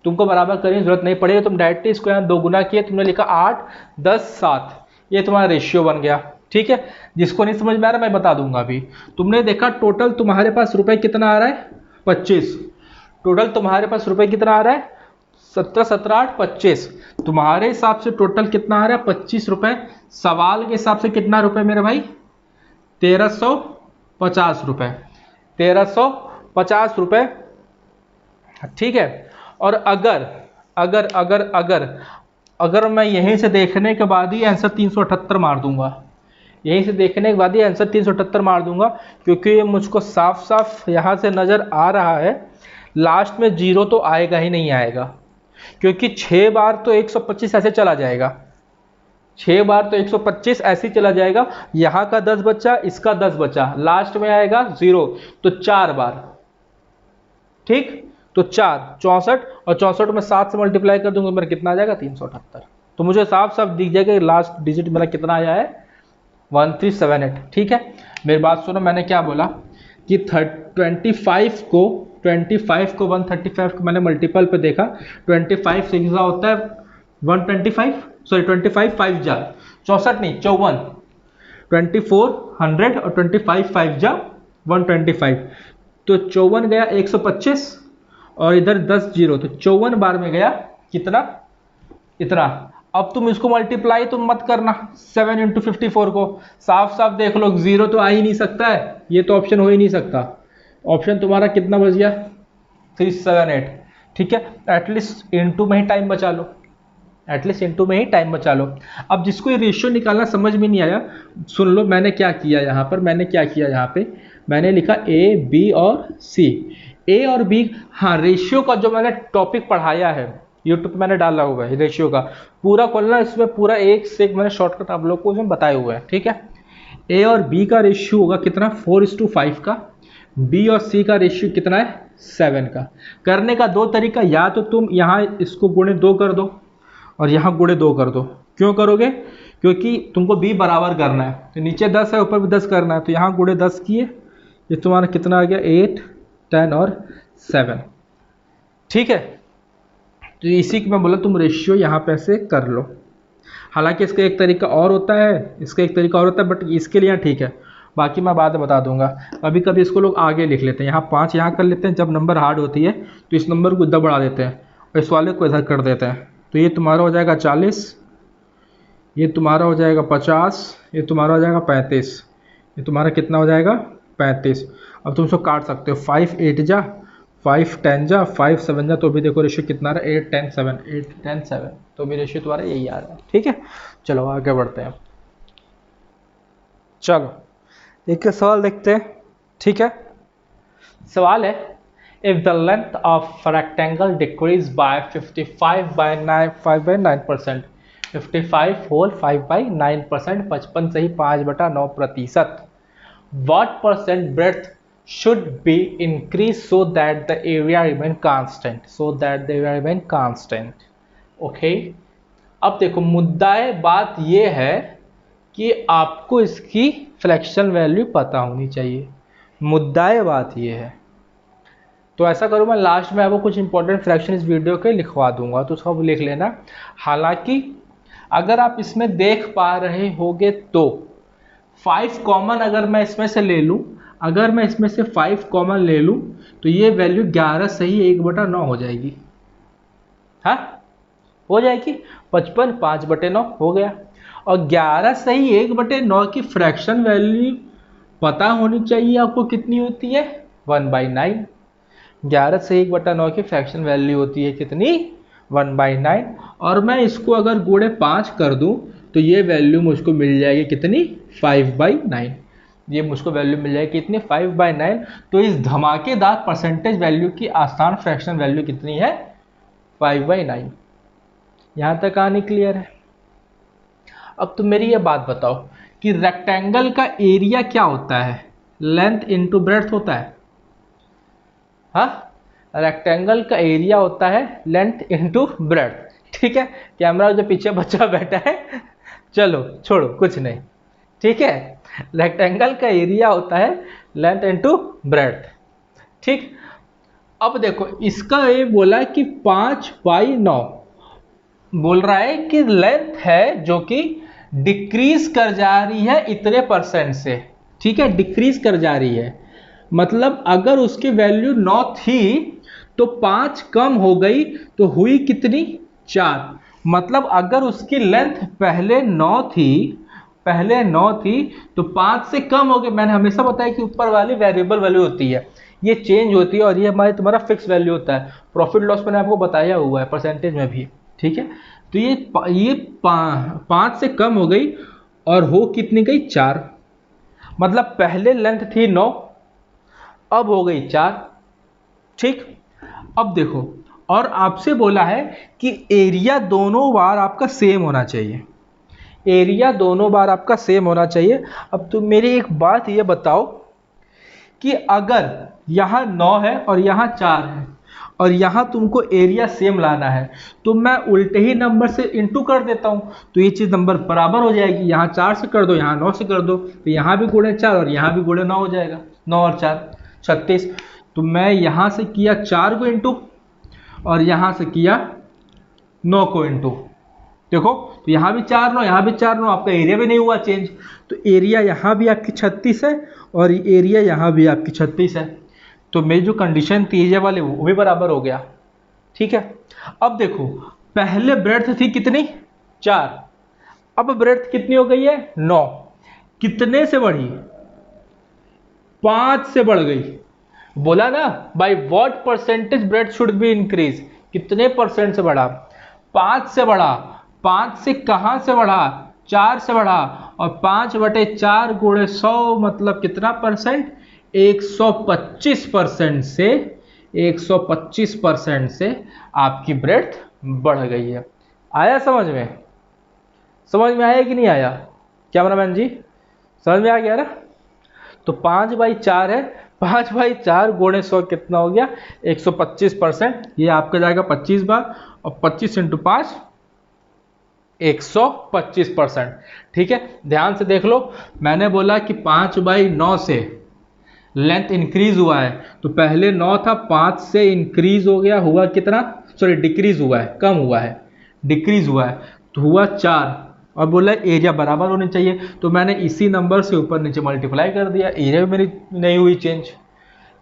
तुमको बराबर करने की जरूरत नहीं पड़ेगी, तुम डायरेक्ट इसको यहाँ 2 गुना किए, तुमने लिखा 8 10 7, ये तुम्हारा रेशियो बन गया, ठीक है। जिसको नहीं समझ में आ रहा मैं बता दूंगा अभी। तुमने देखा टोटल तुम्हारे पास रुपए कितना आ रहा है, 25। टोटल तुम्हारे पास रुपए कितना आ रहा है, 17 17 8 25। तुम्हारे हिसाब से टोटल कितना आ रहा है, 25 रुपए। सवाल के हिसाब से कितना रुपए मेरे भाई, 1350 रुपए, 1350 रुपए, ठीक है। और अगर मैं यहीं से देखने के बाद ही आंसर 378 मार दूंगा, क्योंकि ये मुझको साफ साफ यहाँ से नज़र आ रहा है लास्ट में 0 तो आएगा ही नहीं आएगा, क्योंकि 6 बार तो 125 ऐसे चला जाएगा, 6 बार तो 125 ऐसे चला जाएगा। यहाँ का 10 बचा, इसका 10 बचा, लास्ट में आएगा 0, तो 4 बार, ठीक। तो 4 64 और 64 में 7 से मल्टीप्लाई कर दूंगा, मेरा कितना आ जाएगा 378। तो मुझे साफ साफ दिख जाएगा कि लास्ट डिजिट मेरा कितना आया है 1378, ठीक है। मेरी बात सुनो, मैंने क्या बोला कि 25 को 135 को मैंने मल्टीपल पे देखा। 25 से क्या होता है 125, सॉरी 25 5 जा 64 नहीं 54, 2400 और 25 5 जा 125, तो 54 गया 125 और इधर 10 0, तो 54 बार में गया कितना, इतना। अब तुम इसको मल्टीप्लाई तुम मत करना 7 × 54 को, साफ साफ देख लो 0 तो आ ही नहीं सकता है, ये तो ऑप्शन हो ही नहीं सकता। ऑप्शन तुम्हारा कितना बच गया 378, ठीक है। एटलीस्ट इनटू में ही टाइम बचा लो, अब जिसको ये रेशियो निकालना समझ में नहीं आया, सुन लो मैंने क्या किया यहाँ पर, मैंने लिखा ए बी और सी। ए और बी, हाँ रेशियो का जो मैंने टॉपिक पढ़ाया है यूट्यूब पे मैंने डाला हुआ है रेशियो का, पूरा खोलना, इसमें पूरा एक से एक मैंने शॉर्टकट आप लोग को इसमें बताए हुए हैं, ठीक है। ए और बी का रेशियो होगा कितना 4:5 का, बी और सी का रेशियो कितना है 7 का। करने का 2 तरीका, या तो तुम यहाँ इसको गुणे 2 कर दो और यहाँ गुणे 2 कर दो। क्यों करोगे, क्योंकि तुमको बी बराबर करना है, तो नीचे 10 है ऊपर भी 10 करना है, तो यहाँ गुणे 10 किए, ये तुम्हारा कितना आ गया 8 10 और 7, ठीक है। तो इसी की मैं बोला तुम रेशियो यहाँ पे ऐसे कर लो, हालांकि इसका एक तरीका और होता है, इसका एक तरीका और होता है, बट इसके लिए ठीक है, बाकी मैं बाद में बता दूंगा। कभी कभी इसको लोग आगे लिख लेते हैं, यहाँ 5 यहाँ कर लेते हैं, जब नंबर हार्ड होती है तो इस नंबर को इधर बढ़ा देते हैं और इस वाले को इधर कर देते हैं। तो ये तुम्हारा हो जाएगा 40, ये तुम्हारा हो जाएगा 50, ये तुम्हारा हो जाएगा 35, ये तुम्हारा कितना हो जाएगा 35। अब तुम इसको काट सकते हो, 5 8 जा, 5 10 जा, 5 7 जा, तो भी देखो रेशियो कितना रहा, 8 10 7, 8 10 7, तो भी रेशियो तुम्हारा यही आ रहा है। ठीक है, चलो आगे बढ़ते हैं। चलो एक सवाल देखते हैं। ठीक है, सवाल है, if the length of rectangle decrease by 55/9%, 55 whole 5/9%, 55 से ही 5/9%, what percent breadth should be increased so that the area remain constant, okay? अब देखो मुद्दा बात ये है कि आपको इसकी फ्रैक्शन वैल्यू पता होनी चाहिए, मुद्दा बात ये है। तो ऐसा करूँ, मैं लास्ट में आपको कुछ इंपॉर्टेंट फ्रैक्शन इस वीडियो के लिखवा दूंगा, तो सब लिख लेना। हालांकि अगर आप इसमें देख पा रहे होगे तो 5 कॉमन अगर मैं इसमें से ले लूँ, अगर मैं इसमें से 5 कॉमन ले लूँ तो ये वैल्यू 11 सही 1/9 हो जाएगी। हाँ हो जाएगी, 55 5/9 हो गया। और 11 सही 1/9 की फ्रैक्शन वैल्यू पता होनी चाहिए आपको, कितनी होती है 1/9। 11 से 1/9 की फ्रैक्शन वैल्यू होती है कितनी 1/9। और मैं इसको अगर गुणे 5 कर दूं तो ये वैल्यू मुझको मिल जाएगी कितनी 5/9। ये मुझको वैल्यू मिल जाएगी कितनी 5/9। तो इस धमाकेदार परसेंटेज वैल्यू की आसान फ्रैक्शन वैल्यू कितनी है 5/9। यहाँ तक कहानी क्लियर है। अब तुम मेरी ये बात बताओ कि रेक्टेंगल का एरिया क्या होता है, लेंथ इंटू ब्रेड्थ होता है। हाँ, रेक्टेंगल का एरिया होता है लेंथ इंटू ब्रेड्थ। ठीक है, कैमरा जो पीछे बच्चा बैठा है, चलो छोड़ो कुछ नहीं। ठीक है, रेक्टेंगल का एरिया होता है लेंथ इंटू ब्रेड्थ। ठीक, अब देखो इसका ये बोला कि 5/9 बोल रहा है कि लेंथ है जो कि डिक्रीज कर जा रही है इतने % से। ठीक है, डिक्रीज कर जा रही है, मतलब अगर उसकी वैल्यू 9 थी तो 5 कम हो गई तो हुई कितनी 4। मतलब अगर उसकी लेंथ पहले 9 थी तो 5 से कम हो गई। मैंने हमेशा बताया कि ऊपर वाली वेरिएबल वैल्यू होती है, ये चेंज होती है, और ये हमारे तुम्हारा फिक्स वैल्यू होता है। प्रॉफिट लॉस मैंने आपको बताया हुआ है परसेंटेज में भी। ठीक है, तो ये 5 से कम हो गई और हो कितनी गई 4। मतलब पहले लेंथ थी 9, अब हो गई 4। ठीक, अब देखो, और आपसे बोला है कि एरिया दोनों बार आपका सेम होना चाहिए, एरिया दोनों बार आपका सेम होना चाहिए। अब तुम मेरी एक बात ये बताओ कि अगर यहाँ 9 है और यहाँ 4 है और यहाँ तुमको एरिया सेम लाना है, तो मैं उल्टे ही नंबर से इंटू कर देता हूँ, तो ये चीज़ नंबर बराबर हो जाएगी। यहाँ 4 से कर दो, यहाँ 9 से कर दो, तो यहाँ भी गुणे 4 और यहाँ भी गुणे 9 हो जाएगा। 9 और 4 36। तो मैं यहाँ से किया 4 को इंटू और यहाँ से किया 9 को इंटू। देखो, तो यहाँ भी 4 9, यहाँ भी 4 9, आपका एरिया भी नहीं हुआ चेंज। तो एरिया यहाँ भी आपकी 36 है और एरिया यहाँ भी आपकी 36 है। तो मेरी जो कंडीशन थी एरिया वाले वो भी बराबर हो गया। ठीक है, अब देखो पहले ब्रेड्थ थी कितनी 4, अब ब्रेड्थ कितनी हो गई है 9। कितने से बढ़ी 5 से बढ़ गई। बोला ना by what percentage breadth should be increase, कितने % से बढ़ा 5 से बढ़ा। 5 से कहां से बढ़ा 4 से बढ़ा, और 5/4 गुणे 100 मतलब कितना %, 125% से 125% से आपकी ब्रेड्थ बढ़ गई है। आया समझ में, समझ में आया कि नहीं आया कैमरामैन जी, समझ में आ गया ना। तो 5/4 है, 5/4 गुणे 100 कितना हो गया 125%। ये आपका जाएगा 25 बार और 25 × 5 125%। ठीक है, ध्यान से देख लो, मैंने बोला कि 5/9 से लेंथ इंक्रीज हुआ है, तो पहले 9 था 5 से इंक्रीज हो गया, हुआ कितना, सॉरी डिक्रीज हुआ है, कम हुआ है, डिक्रीज हुआ है। तो हुआ 4 और बोला एरिया बराबर होनी चाहिए, तो मैंने इसी नंबर से ऊपर नीचे मल्टीप्लाई कर दिया। एरिया भी मेरी नहीं हुई चेंज।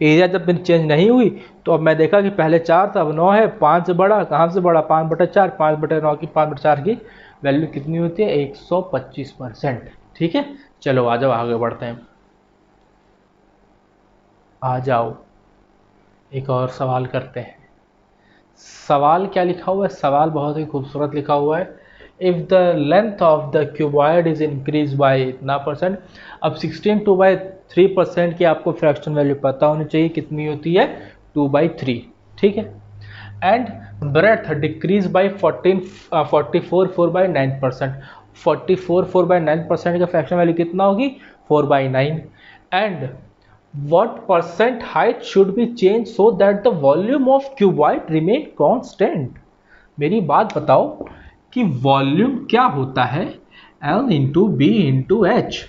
एरिया जब मेरी चेंज नहीं हुई तो अब मैं देखा कि पहले 4 था, अब 9 है। 5 से बड़ा, कहाँ से बड़ा? 5/4। 5/9 की 5/4 की वैल्यू कितनी होती है? 125%। ठीक है, चलो आ जाओ आगे बढ़ते हैं। आ जाओ एक और सवाल करते हैं। सवाल क्या लिखा हुआ है? सवाल बहुत ही खूबसूरत लिखा हुआ है। If the length of the cuboid is increase by इतना परसेंट। अब 16/3% की आपको फ्रैक्शन वैल्यू पता होनी चाहिए, कितनी होती है? 2/3। ठीक है। And breadth decrease by 44/9%। 44/9% का फ्रैक्शन वैल्यू कितना होगी? 4/9। And what percent height should be changed so that the volume of cuboid remain constant? मेरी बात बताओ कि वॉल्यूम क्या होता है? L into B into H.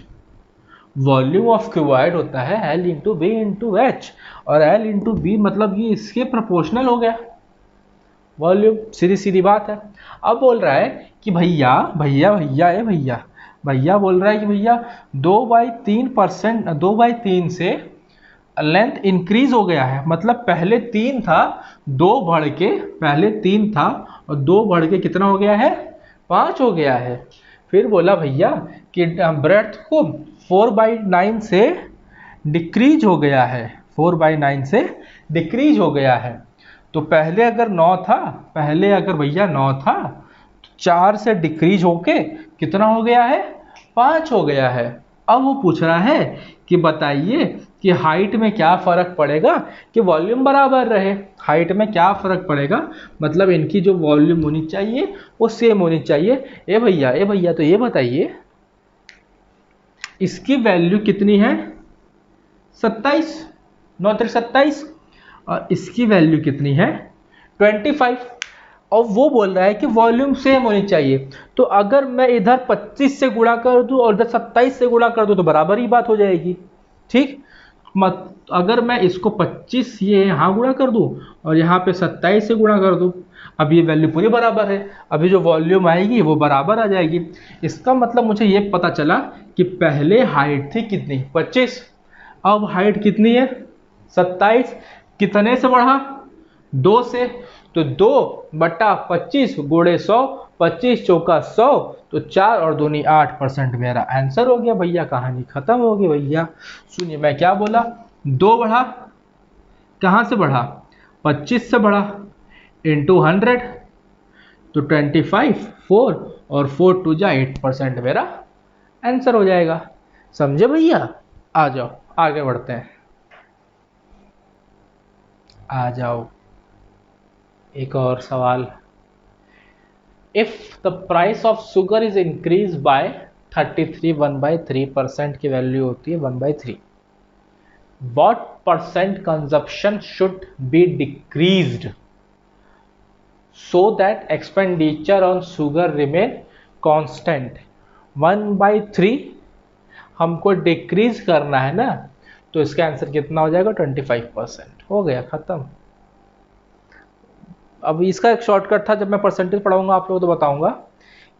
Volume of cuboid होता है L into B into H, और L इंटू बी मतलब ये इसके प्रोपोर्शनल हो गया वॉल्यूम। सीधी सीधी बात है। अब बोल रहा है कि भैया भैया भैया ए भैया भैया बोल रहा है कि भैया 2/3%, 2/3 से लेंथ इंक्रीज हो गया है। मतलब पहले 3 था, 2 बढ़ के, पहले 3 था और 2 बढ़ के कितना हो गया है? 5 हो गया है। फिर बोला भैया कि ब्रेथ को 4/9 से डिक्रीज हो गया है, 4/9 से डिक्रीज हो गया है। तो पहले अगर 9 था, पहले अगर भैया 9 था, तो 4 से डिक्रीज होके कितना हो गया है? 5 हो गया है। अब वो पूछ रहा है कि बताइए कि हाइट में क्या फ़र्क पड़ेगा कि वॉल्यूम बराबर रहे। हाइट में क्या फ़र्क पड़ेगा? मतलब इनकी जो वॉल्यूम होनी चाहिए वो सेम होनी चाहिए। ए भैया तो ये बताइए इसकी वैल्यू कितनी है? 27, 9×3 = 27, और इसकी वैल्यू कितनी है? 25। और वो बोल रहा है कि वॉल्यूम सेम होनी चाहिए। तो अगर मैं इधर 25 से गुणा कर दूं और इधर 27 से गुणा कर दूं तो बराबर ही बात हो जाएगी। ठीक, मत अगर मैं इसको 25 ये यहाँ गुणा कर दूं और यहाँ पे 27 से गुणा कर दूं, अब ये वैल्यू पूरी बराबर है। अभी जो वॉल्यूम आएगी वो बराबर आ जाएगी। इसका मतलब मुझे ये पता चला कि पहले हाइट थी कितनी? 25, अब हाइट कितनी है? 27। कितने से बढ़ा? 2 से। तो 2/25 गुणे 100, 25 चौका 100, तो 4 और दूनी 8% मेरा आंसर हो गया भैया। कहानी खत्म हो गई भैया। सुनिए मैं क्या बोला, 2 बढ़ा, कहाँ से बढ़ा? 25 से बढ़ा, इंटू 100, तो 25, 4 और 4 2 जा 8% मेरा आंसर हो जाएगा। समझे भैया? आ जाओ आगे बढ़ते हैं। आ जाओ एक और सवाल। If the price of sugar is increase by 33, 1/3% की वैल्यू होती है 1/3, what percent consumption should be decreased so that expenditure on sugar remain constant? 1/3 हमको डिक्रीज करना है ना, तो इसका आंसर कितना हो जाएगा? 25%। हो गया खत्म। अब इसका एक शॉर्टकट था, जब मैं परसेंटेज पढ़ाऊंगा आप लोगों को तो बताऊंगा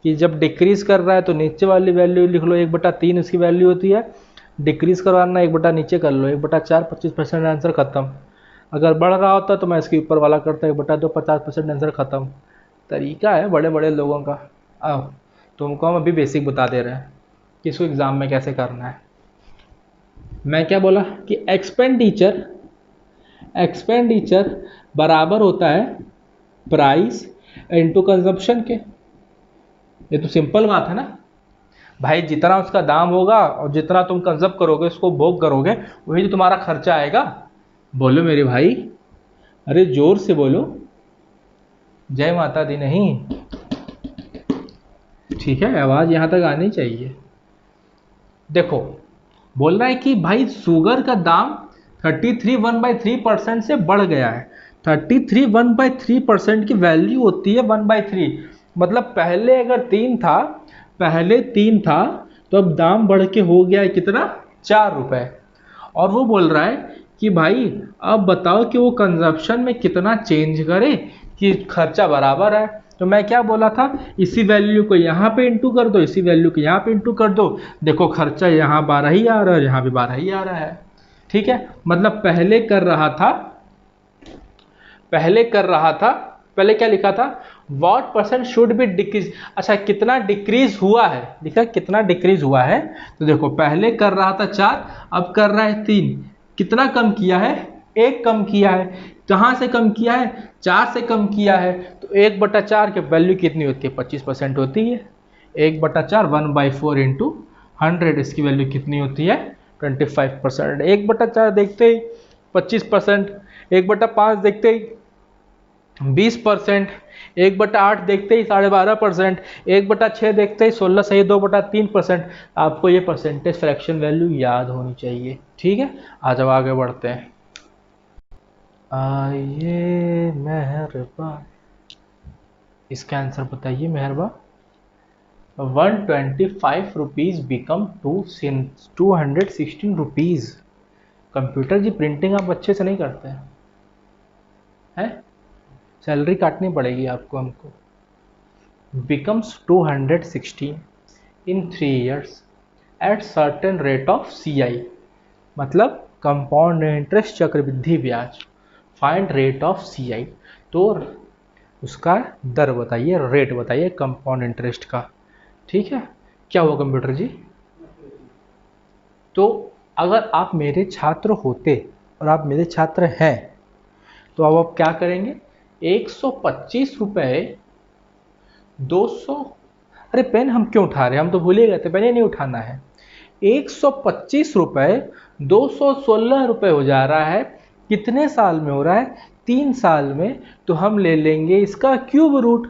कि जब डिक्रीज कर रहा है तो नीचे वाली वैल्यू लिख लो, 1/3 उसकी वैल्यू होती है। डिक्रीज करवाना 1/, नीचे कर लो 1/4, 25% आंसर खत्म। अगर बढ़ रहा होता तो मैं इसके ऊपर वाला करता 1/2, 50% आंसर खत्म। तरीका है बड़े बड़े लोगों का। अब तुमको हम अभी बेसिक बता दे रहे हैं कि इसको एग्जाम में कैसे करना है। मैं क्या बोला कि एक्सपेंडिचर बराबर होता है प्राइस इनटू कंजप्शन के। ये तो सिंपल बात है ना भाई। जितना उसका दाम होगा और जितना तुम कंजप्ट करोगे, उसको भोग करोगे, वही तो तुम्हारा खर्चा आएगा। बोलो मेरे भाई, अरे जोर से बोलो, जय माता दी नहीं, ठीक है? आवाज यहां तक आनी चाहिए। देखो बोल रहा है कि भाई शुगर का दाम 33 1/3% से बढ़ गया है। 33 1/3% की वैल्यू होती है 1/3। मतलब पहले अगर 3 था, पहले 3 था, तो अब दाम बढ़ के हो गया है कितना? 4 रुपए। और वो बोल रहा है कि भाई अब बताओ कि वो कंजप्शन में कितना चेंज करे कि खर्चा बराबर है। तो मैं क्या बोला था, इसी वैल्यू को यहाँ पे इंटू कर दो, इसी वैल्यू को यहाँ पे इंटू कर दो। देखो खर्चा यहाँ 12 ही आ रहा है, यहाँ भी 12 ही आ रहा है। ठीक है, मतलब पहले कर रहा था, पहले क्या लिखा था, what percent should be decrease. अच्छा कितना डिक्रीज हुआ है, लिखा कितना डिक्रीज हुआ है। तो देखो पहले कर रहा था 4, अब कर रहा है 3, कितना कम किया है, 1 कम किया है। कहाँ से कम किया है, 4 से कम किया है। तो 1/4 की वैल्यू कितनी होती है, 25% होती है। 1/4 1/4 इंटू 100, इसकी वैल्यू कितनी होती है, 25%। 1/4 देखते ही 25%, 1/5 देखते ही 20%, 1/8 देखते ही 12.5%, 1/6 देखते ही 16 सही 2/3%। आपको ये परसेंटेज फ्रैक्शन वैल्यू याद होनी चाहिए। ठीक है, आज अब आगे बढ़ते हैं। आइए मेहरबा, इसका आंसर बताइए मेहरबा। 125 रुपीज़ बिकम 216 रुपीज़। कंप्यूटर जी प्रिंटिंग आप अच्छे से नहीं करते हैं, सैलरी काटनी पड़ेगी आपको हमको। Becomes 216 in 3 years at certain rate of CI, मतलब कंपाउंड इंटरेस्ट चक्रवृद्धि ब्याज। फाइंड रेट ऑफ CI, तो उसका दर बताइए, रेट बताइए कंपाउंड इंटरेस्ट का। ठीक है, क्या हुआ कंप्यूटर जी। तो अगर आप मेरे छात्र होते और आप मेरे छात्र हैं तो अब आप क्या करेंगे, 125 रुपये 200, अरे पेन हम क्यों उठा रहे हैं, हम तो भूल ही गए थे, पेन ही नहीं उठाना है। 125 रुपये 216 रुपये हो जा रहा है, कितने साल में हो रहा है, 3 साल में। तो हम ले लेंगे इसका क्यूब रूट।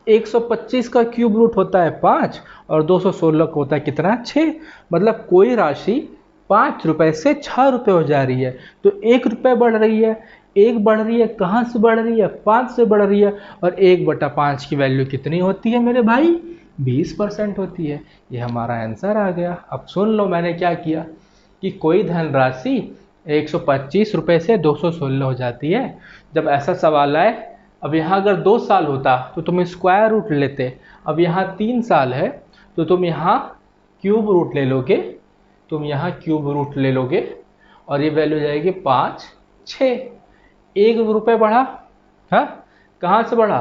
125 का क्यूब रूट होता है 5 और 216 का होता है कितना, 6। मतलब कोई राशि 5 रुपये से 6 रुपये हो जा रही है, तो 1 रुपये बढ़ रही है। 1 बढ़ रही है, कहाँ से बढ़ रही है, 5 से बढ़ रही है। और 1/5 की वैल्यू कितनी होती है मेरे भाई, 20% होती है। ये हमारा आंसर आ गया। अब सुन लो मैंने क्या किया, कि कोई धनराशि 125 रुपये से 216 हो जाती है। जब ऐसा सवाल आए, अब यहाँ अगर 2 साल होता तो तुम स्क्वायर रूट लेते, अब यहाँ 3 साल है तो तुम यहाँ क्यूब रूट ले लोगे, और ये वैल्यू जाएगी 5, 6। 1 रुपये बढ़ा, हाँ कहाँ से बढ़ा,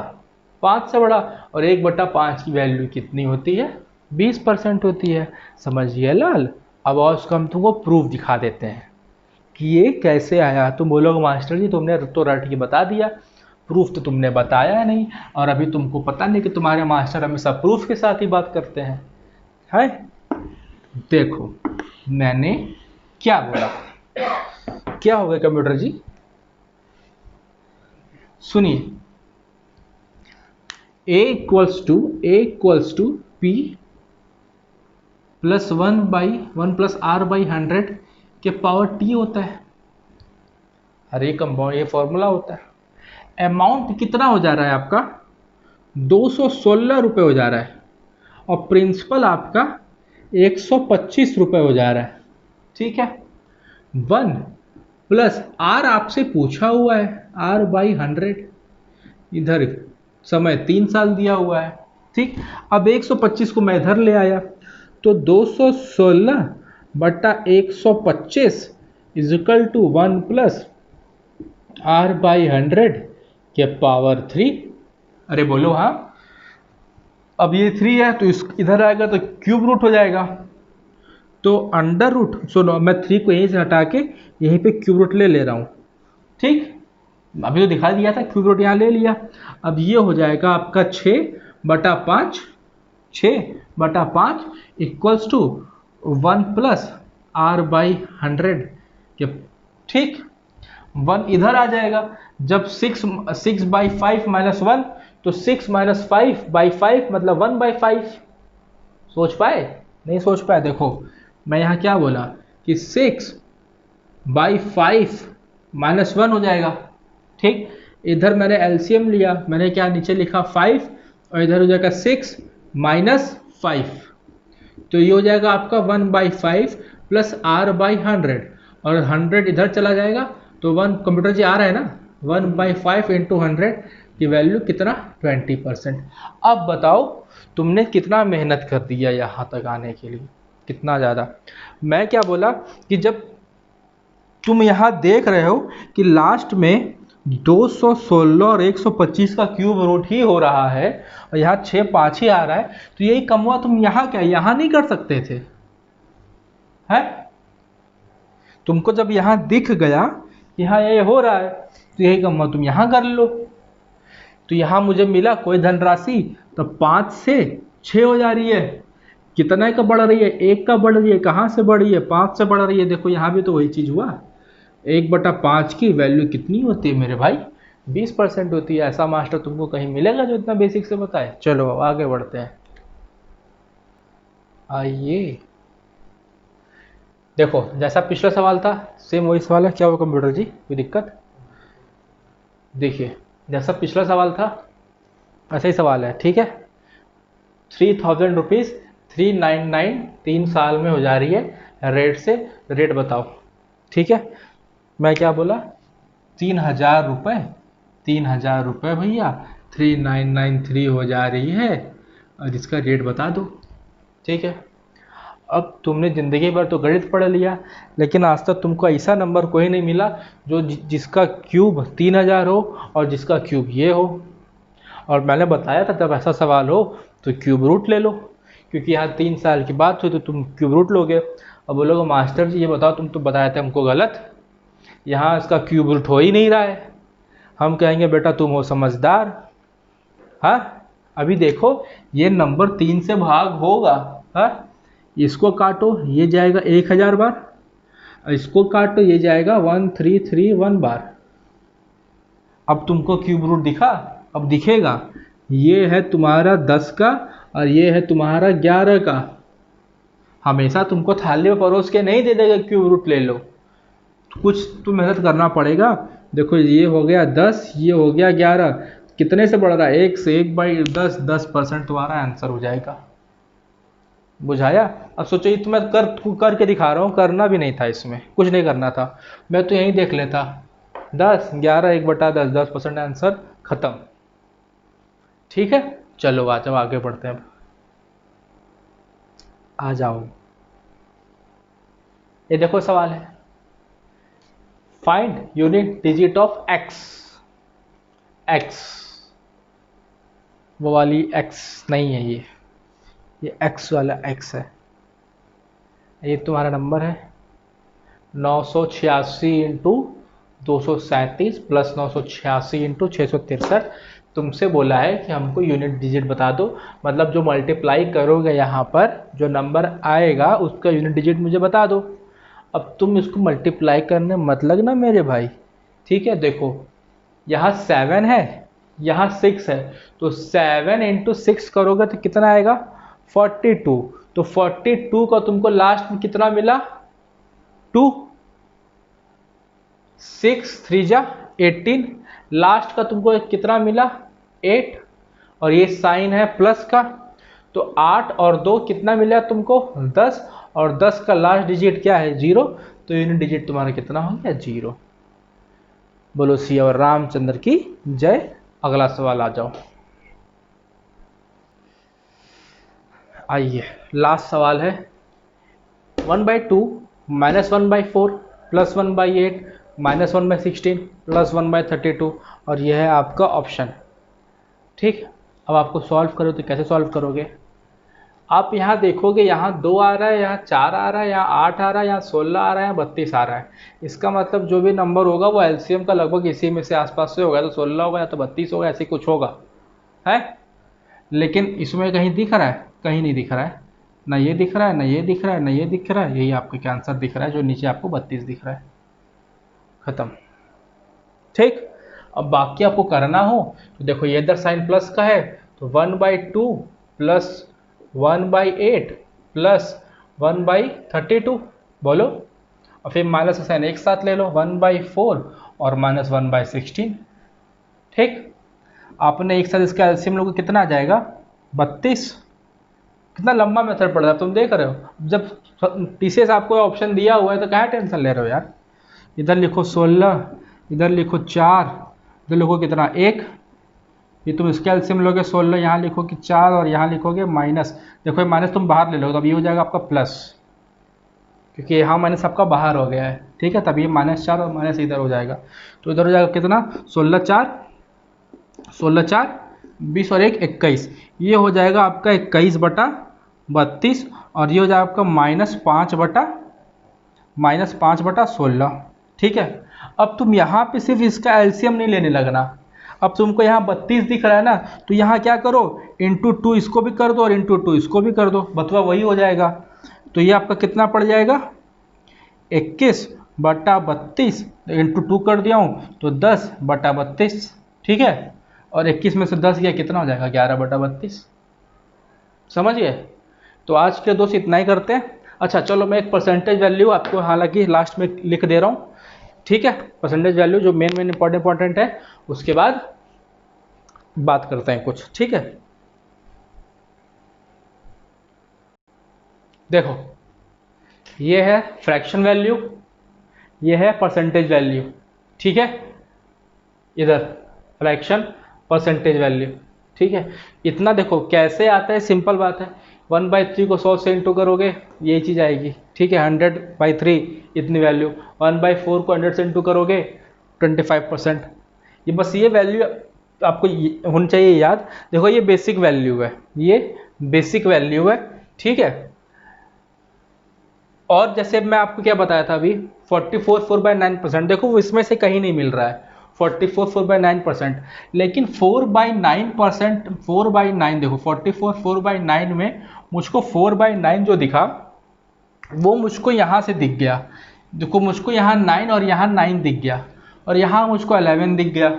5 से बढ़ा। और 1/5 की वैल्यू कितनी होती है, 20% होती है। समझिए लाल। अब और उसका हम तुमको प्रूफ दिखा देते हैं कि ये कैसे आया। तुम बोलोगे मास्टर जी तुमने तो रट के बता दिया, प्रूफ तो तुमने बताया नहीं, और अभी तुमको पता नहीं कि तुम्हारे मास्टर हमेशा प्रूफ के साथ ही बात करते हैं। है, देखो मैंने क्या बोला, क्या हो गया कंप्यूटर जी, सुनिए। A equals to P plus 1/1 plus R/100 के पावर T होता है। हर एक कंपाउंड ये फॉर्मूला होता है। अमाउंट कितना हो जा रहा है आपका, 216 रुपये हो जा रहा है, और प्रिंसिपल आपका 125 रुपये हो जा रहा है। ठीक है, 1 प्लस R आपसे पूछा हुआ है, R/100, इधर समय 3 साल दिया हुआ है। ठीक, अब 125 को मैं इधर ले आया, तो 216/125 इजिकल टू 1 प्लस R/100 के पावर 3। अरे बोलो हाँ, अब ये 3 है तो इस इधर आएगा तो क्यूब रूट हो जाएगा, तो अंडर रूट, सुनो मैं 3 को यहीं से हटा के यहीं पे क्यूब रूट ले रहा हूँ। ठीक, अभी तो दिखा दिया था, क्यूब रूट यहाँ ले लिया। अब ये हो जाएगा आपका 6/5 इक्वल्स टू 1 प्लस R/100 के। ठीक, 1 इधर आ जाएगा, जब 6/5 माइनस 1, तो 6 माइनस 5/5 मतलब 1/5। सोच पाए, नहीं सोच पाए। देखो मैं यहाँ क्या बोला कि 6/5 माइनस 1 हो जाएगा। ठीक, इधर मैंने एलसीएम लिया, मैंने क्या नीचे लिखा 5, और इधर हो जाएगा 6 माइनस 5, तो ये हो जाएगा आपका 1/5 प्लस R/100, और 100 इधर चला जाएगा, तो 1 कंप्यूटर जी आ रहा है ना, 1/5 इंटू 100 कि वैल्यू कितना 20%। अब बताओ तुमने कितना मेहनत कर दिया यहाँ तक आने के लिए, कितना ज़्यादा। मैं क्या बोला कि जब तुम यहाँ देख रहे हो कि लास्ट में 216 और 125 का क्यूब रूट ही हो रहा है और यहाँ 6 5 ही आ रहा है, तो यही कमवा तुम यहाँ क्या यहाँ नहीं कर सकते थे? है तुमको जब यहाँ दिख गया कि हाँ ये हो रहा है, तो यही कमवा तुम यहाँ कर लो। तो यहाँ मुझे मिला कोई धनराशि, तो 5 से 6 हो जा रही है। कितना का बढ़ रही है? 1 का बढ़ रही है। कहाँ से बढ़ रही है? 5 से बढ़ रही है। देखो यहाँ भी तो वही चीज़ हुआ। 1/5 की वैल्यू कितनी होती है मेरे भाई? 20% होती है। ऐसा मास्टर तुमको कहीं मिलेगा जो इतना बेसिक से बताए? चलो आगे बढ़ते हैं। आइए देखो, जैसा पिछला सवाल था सेम वही सवाल है। क्या हुआ कंप्यूटर जी, कोई दिक्कत? देखिए जैसा पिछला सवाल था ऐसा ही सवाल है, ठीक है। 3000 रुपीज़ 399 3 साल में हो जा रही है रेट से, रेट बताओ, ठीक है। मैं क्या बोला? 3000 रुपये, 3000 रुपये भैया 3993 हो जा रही है और इसका रेट बता दो, ठीक है। अब तुमने ज़िंदगी भर तो गणित पढ़ लिया, लेकिन आज तक तुमको ऐसा नंबर कोई नहीं मिला जो जिसका क्यूब 3000 हो और जिसका क्यूब ये हो। और मैंने बताया था जब ऐसा सवाल हो तो क्यूब रूट ले लो, क्योंकि यहाँ 3 साल की बात हुई तो तुम क्यूब रूट लोगे। अब बोलोगे मास्टर जी ये बताओ तुम तो बताए थे हमको गलत, यहाँ इसका क्यूब रूट हो ही नहीं रहा है। हम कहेंगे बेटा तुम हो समझदार। हाँ अभी देखो ये नंबर 3 से भाग होगा, हाँ इसको काटो ये जाएगा 1000 बार, इसको काटो ये जाएगा 1331 बार। अब तुमको क्यूब रूट दिखा? अब दिखेगा। ये है तुम्हारा 10 का और ये है तुम्हारा 11 का। हमेशा तुमको थाली में परोस के नहीं दे देगा क्यूब रूट ले लो, कुछ तो मेहनत करना पड़ेगा। देखो ये हो गया 10, ये हो गया 11, कितने से बढ़ रहा है? 1 से 1/10, 10% तुम्हारा आंसर हो जाएगा। बुझाया? अब सोचो ये तो मैं करके दिखा रहा हूँ, करना भी नहीं था, इसमें कुछ नहीं करना था, मैं तो यहीं देख लेता। 10 11 1/10, 10% आंसर खत्म, ठीक है। चलो आ जाओ आगे बढ़ते हैं। आ जाओ, ये देखो सवाल है, find unit digit of x. X वो वाली एक्स नहीं है, ये एक्स वाला एक्स है। ये तुम्हारा नंबर है 986 इंटू 237 प्लस 986 इंटू 663। तुमसे बोला है कि हमको यूनिट डिजिट बता दो, मतलब जो मल्टीप्लाई करोगे यहाँ पर जो नंबर आएगा उसका यूनिट डिजिट मुझे बता दो। अब तुम इसको मल्टीप्लाई करने मत लगना मेरे भाई, ठीक है। देखो यहाँ 7 है, यहाँ 6 है, तो 7 इंटू 6 करोगे तो कितना आएगा? 42। तो 42 का तुमको लास्ट में कितना मिला? 2। 6 3 जा 18, लास्ट का तुमको कितना मिला? 8, और ये साइन है प्लस का, तो 8 और 2 कितना मिला तुमको? 10, और 10 का लास्ट डिजिट क्या है? 0, तो यूनिट डिजिट तुम्हारा कितना हो गया? 0। बोलो सियावर रामचंद्र की जय। अगला सवाल आ जाओ। आइए लास्ट सवाल है, 1/2 माइनस 1/4 प्लस 1/8 माइनस 1/16 प्लस 1/32, और यह है आपका ऑप्शन, ठीक। अब आपको सॉल्व करो तो कैसे सॉल्व करोगे? आप यहाँ देखोगे यहाँ 2 आ रहा है, यहाँ 4 आ रहा है, यहाँ 8 आ रहा है, यहाँ 16 आ रहा है, यहाँ 32 आ रहा है। इसका मतलब जो भी नंबर होगा वो एलसीएम का लगभग इसी में से आसपास से होगा, तो 16 होगा या तो 32 होगा, ऐसे कुछ होगा, है। लेकिन इसमें कहीं दिख रहा है? कहीं नहीं दिख रहा है, ना ये दिख रहा है, ना ये दिख रहा है, ना ये दिख रहा है। यही आपका क्या आंसर दिख रहा है जो नीचे आपको 32 दिख रहा है। खत्म, ठीक। अब बाकी आपको करना हो तो देखो ये इधर साइन प्लस का है, तो 1/2 प्लस 1/8 प्लस 1/32 बोलो, और फिर माइनस का साइन एक साथ ले लो, 1/4 और माइनस 1/16, ठीक। आपने एक साथ इसका एलसीएम लोगों को कितना आ जाएगा? 32। कितना लंबा मेथड पड़ रहा है, तुम देख रहे हो। जब टीसीएस आपको ऑप्शन दिया हुआ है तो क्या टेंशन ले रहे हो यार। इधर लिखो 16, इधर लिखो 4, इधर लिखो कितना 1, ये तुम इसका एलसीएम लोगे 16, यहाँ लिखोगे 4 और यहाँ लिखोगे माइनस, देखो ये माइनस तुम बाहर ले लोगे तो अब ये हो जाएगा आपका प्लस, क्योंकि यहाँ माइनस आपका बाहर हो गया है, ठीक है। तब ये -4 और माइनस इधर हो जाएगा, तो इधर हो जाएगा कितना 16 4 20 और 1 21, ये हो जाएगा आपका 21/32 और ये हो जाएगा आपका -5/16, ठीक है। अब तुम यहाँ पे सिर्फ इसका एलसीएम नहीं लेने लगना, अब तुमको यहाँ 32 दिख रहा है ना, तो यहाँ क्या करो ×2 इसको भी कर दो और ×2 इसको भी कर दो, बतवा वही हो जाएगा। तो ये आपका कितना पड़ जाएगा 21/32 ×2 कर दिया हूँ तो 10/32, ठीक है। और 21 में से 10 गया कितना हो जाएगा 11/32, समझ गए। तो आज के दोस्त इतना ही करते हैं। अच्छा चलो मैं एक परसेंटेज वैल्यू आपको हालांकि लास्ट में लिख दे रहा हूँ, ठीक है। परसेंटेज वैल्यू जो मेन इंपॉर्टेंट है, उसके बाद बात करते हैं कुछ, ठीक है। देखो ये है फ्रैक्शन वैल्यू, ये है परसेंटेज वैल्यू, ठीक है। इधर फ्रैक्शन परसेंटेज वैल्यू, ठीक है। इतना देखो कैसे आता है, सिंपल बात है, 1/3 को 100 से इंटू करोगे यही चीज़ आएगी, ठीक है। 100/3 इतनी वैल्यू, 1/4 को 100 से इंटू करोगे 25%। ये बस ये वैल्यू आपको होनी चाहिए याद। देखो ये बेसिक वैल्यू है, ये बेसिक वैल्यू है, ठीक है। और जैसे मैं आपको क्या बताया था अभी 44 4/9%, देखो इसमें से कहीं नहीं मिल रहा है 44 4/9%, लेकिन 4/9%, 4/9 देखो 44 4/9 में मुझको 4/9 जो दिखा वो मुझको यहाँ से दिख गया, देखो मुझको यहाँ 9 और यहाँ 9 दिख गया और यहाँ मुझको 11 दिख गया।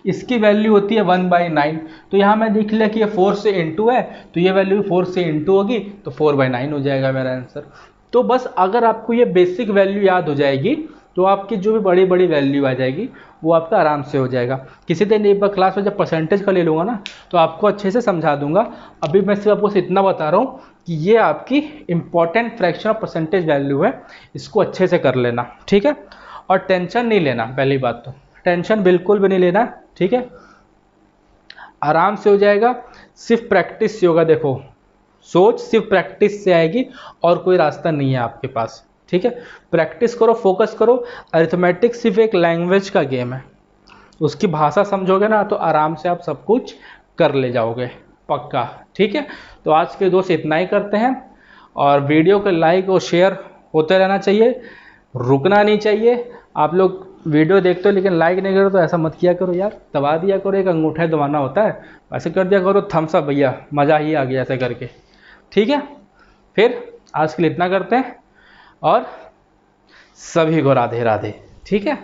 इसकी वैल्यू होती है 1/9, तो यहाँ मैं देख लिया कि ये 4 से इंटू है, तो ये वैल्यू 4 से इंटू होगी तो 4/9 हो जाएगा मेरा आंसर। तो बस अगर आपको ये बेसिक वैल्यू याद हो जाएगी तो आपकी जो भी बड़ी बड़ी वैल्यू आ जाएगी वो आपका आराम से हो जाएगा। किसी दिन एक बार क्लास में जब परसेंटेज का ले लूँगा ना तो आपको अच्छे से समझा दूंगा। अभी मैं सिर्फ आपको इतना बता रहा हूँ कि ये आपकी important fraction of percentage value है, इसको अच्छे से कर लेना, ठीक है। और टेंशन नहीं लेना, पहली बात तो टेंशन बिल्कुल भी नहीं लेना, ठीक है। आराम से हो जाएगा, सिर्फ प्रैक्टिस से होगा। देखो सोच सिर्फ प्रैक्टिस से आएगी और कोई रास्ता नहीं है आपके पास, ठीक है। प्रैक्टिस करो, फोकस करो। अरिथमेटिक सिर्फ एक लैंग्वेज का गेम है, उसकी भाषा समझोगे ना तो आराम से आप सब कुछ कर ले जाओगे पक्का, ठीक है। तो आज के दोस्त इतना ही करते हैं और वीडियो को लाइक और शेयर होते रहना चाहिए, रुकना नहीं चाहिए। आप लोग वीडियो देखते हो लेकिन लाइक नहीं करो तो ऐसा मत किया करो यार, दबा दिया करो, एक अंगूठा दबाना होता है, ऐसे कर दिया करो थम्स अप भैया, मज़ा ही आ गया ऐसे करके, ठीक है। फिर आज के लिए इतना करते हैं और सभी को राधे राधे, ठीक है।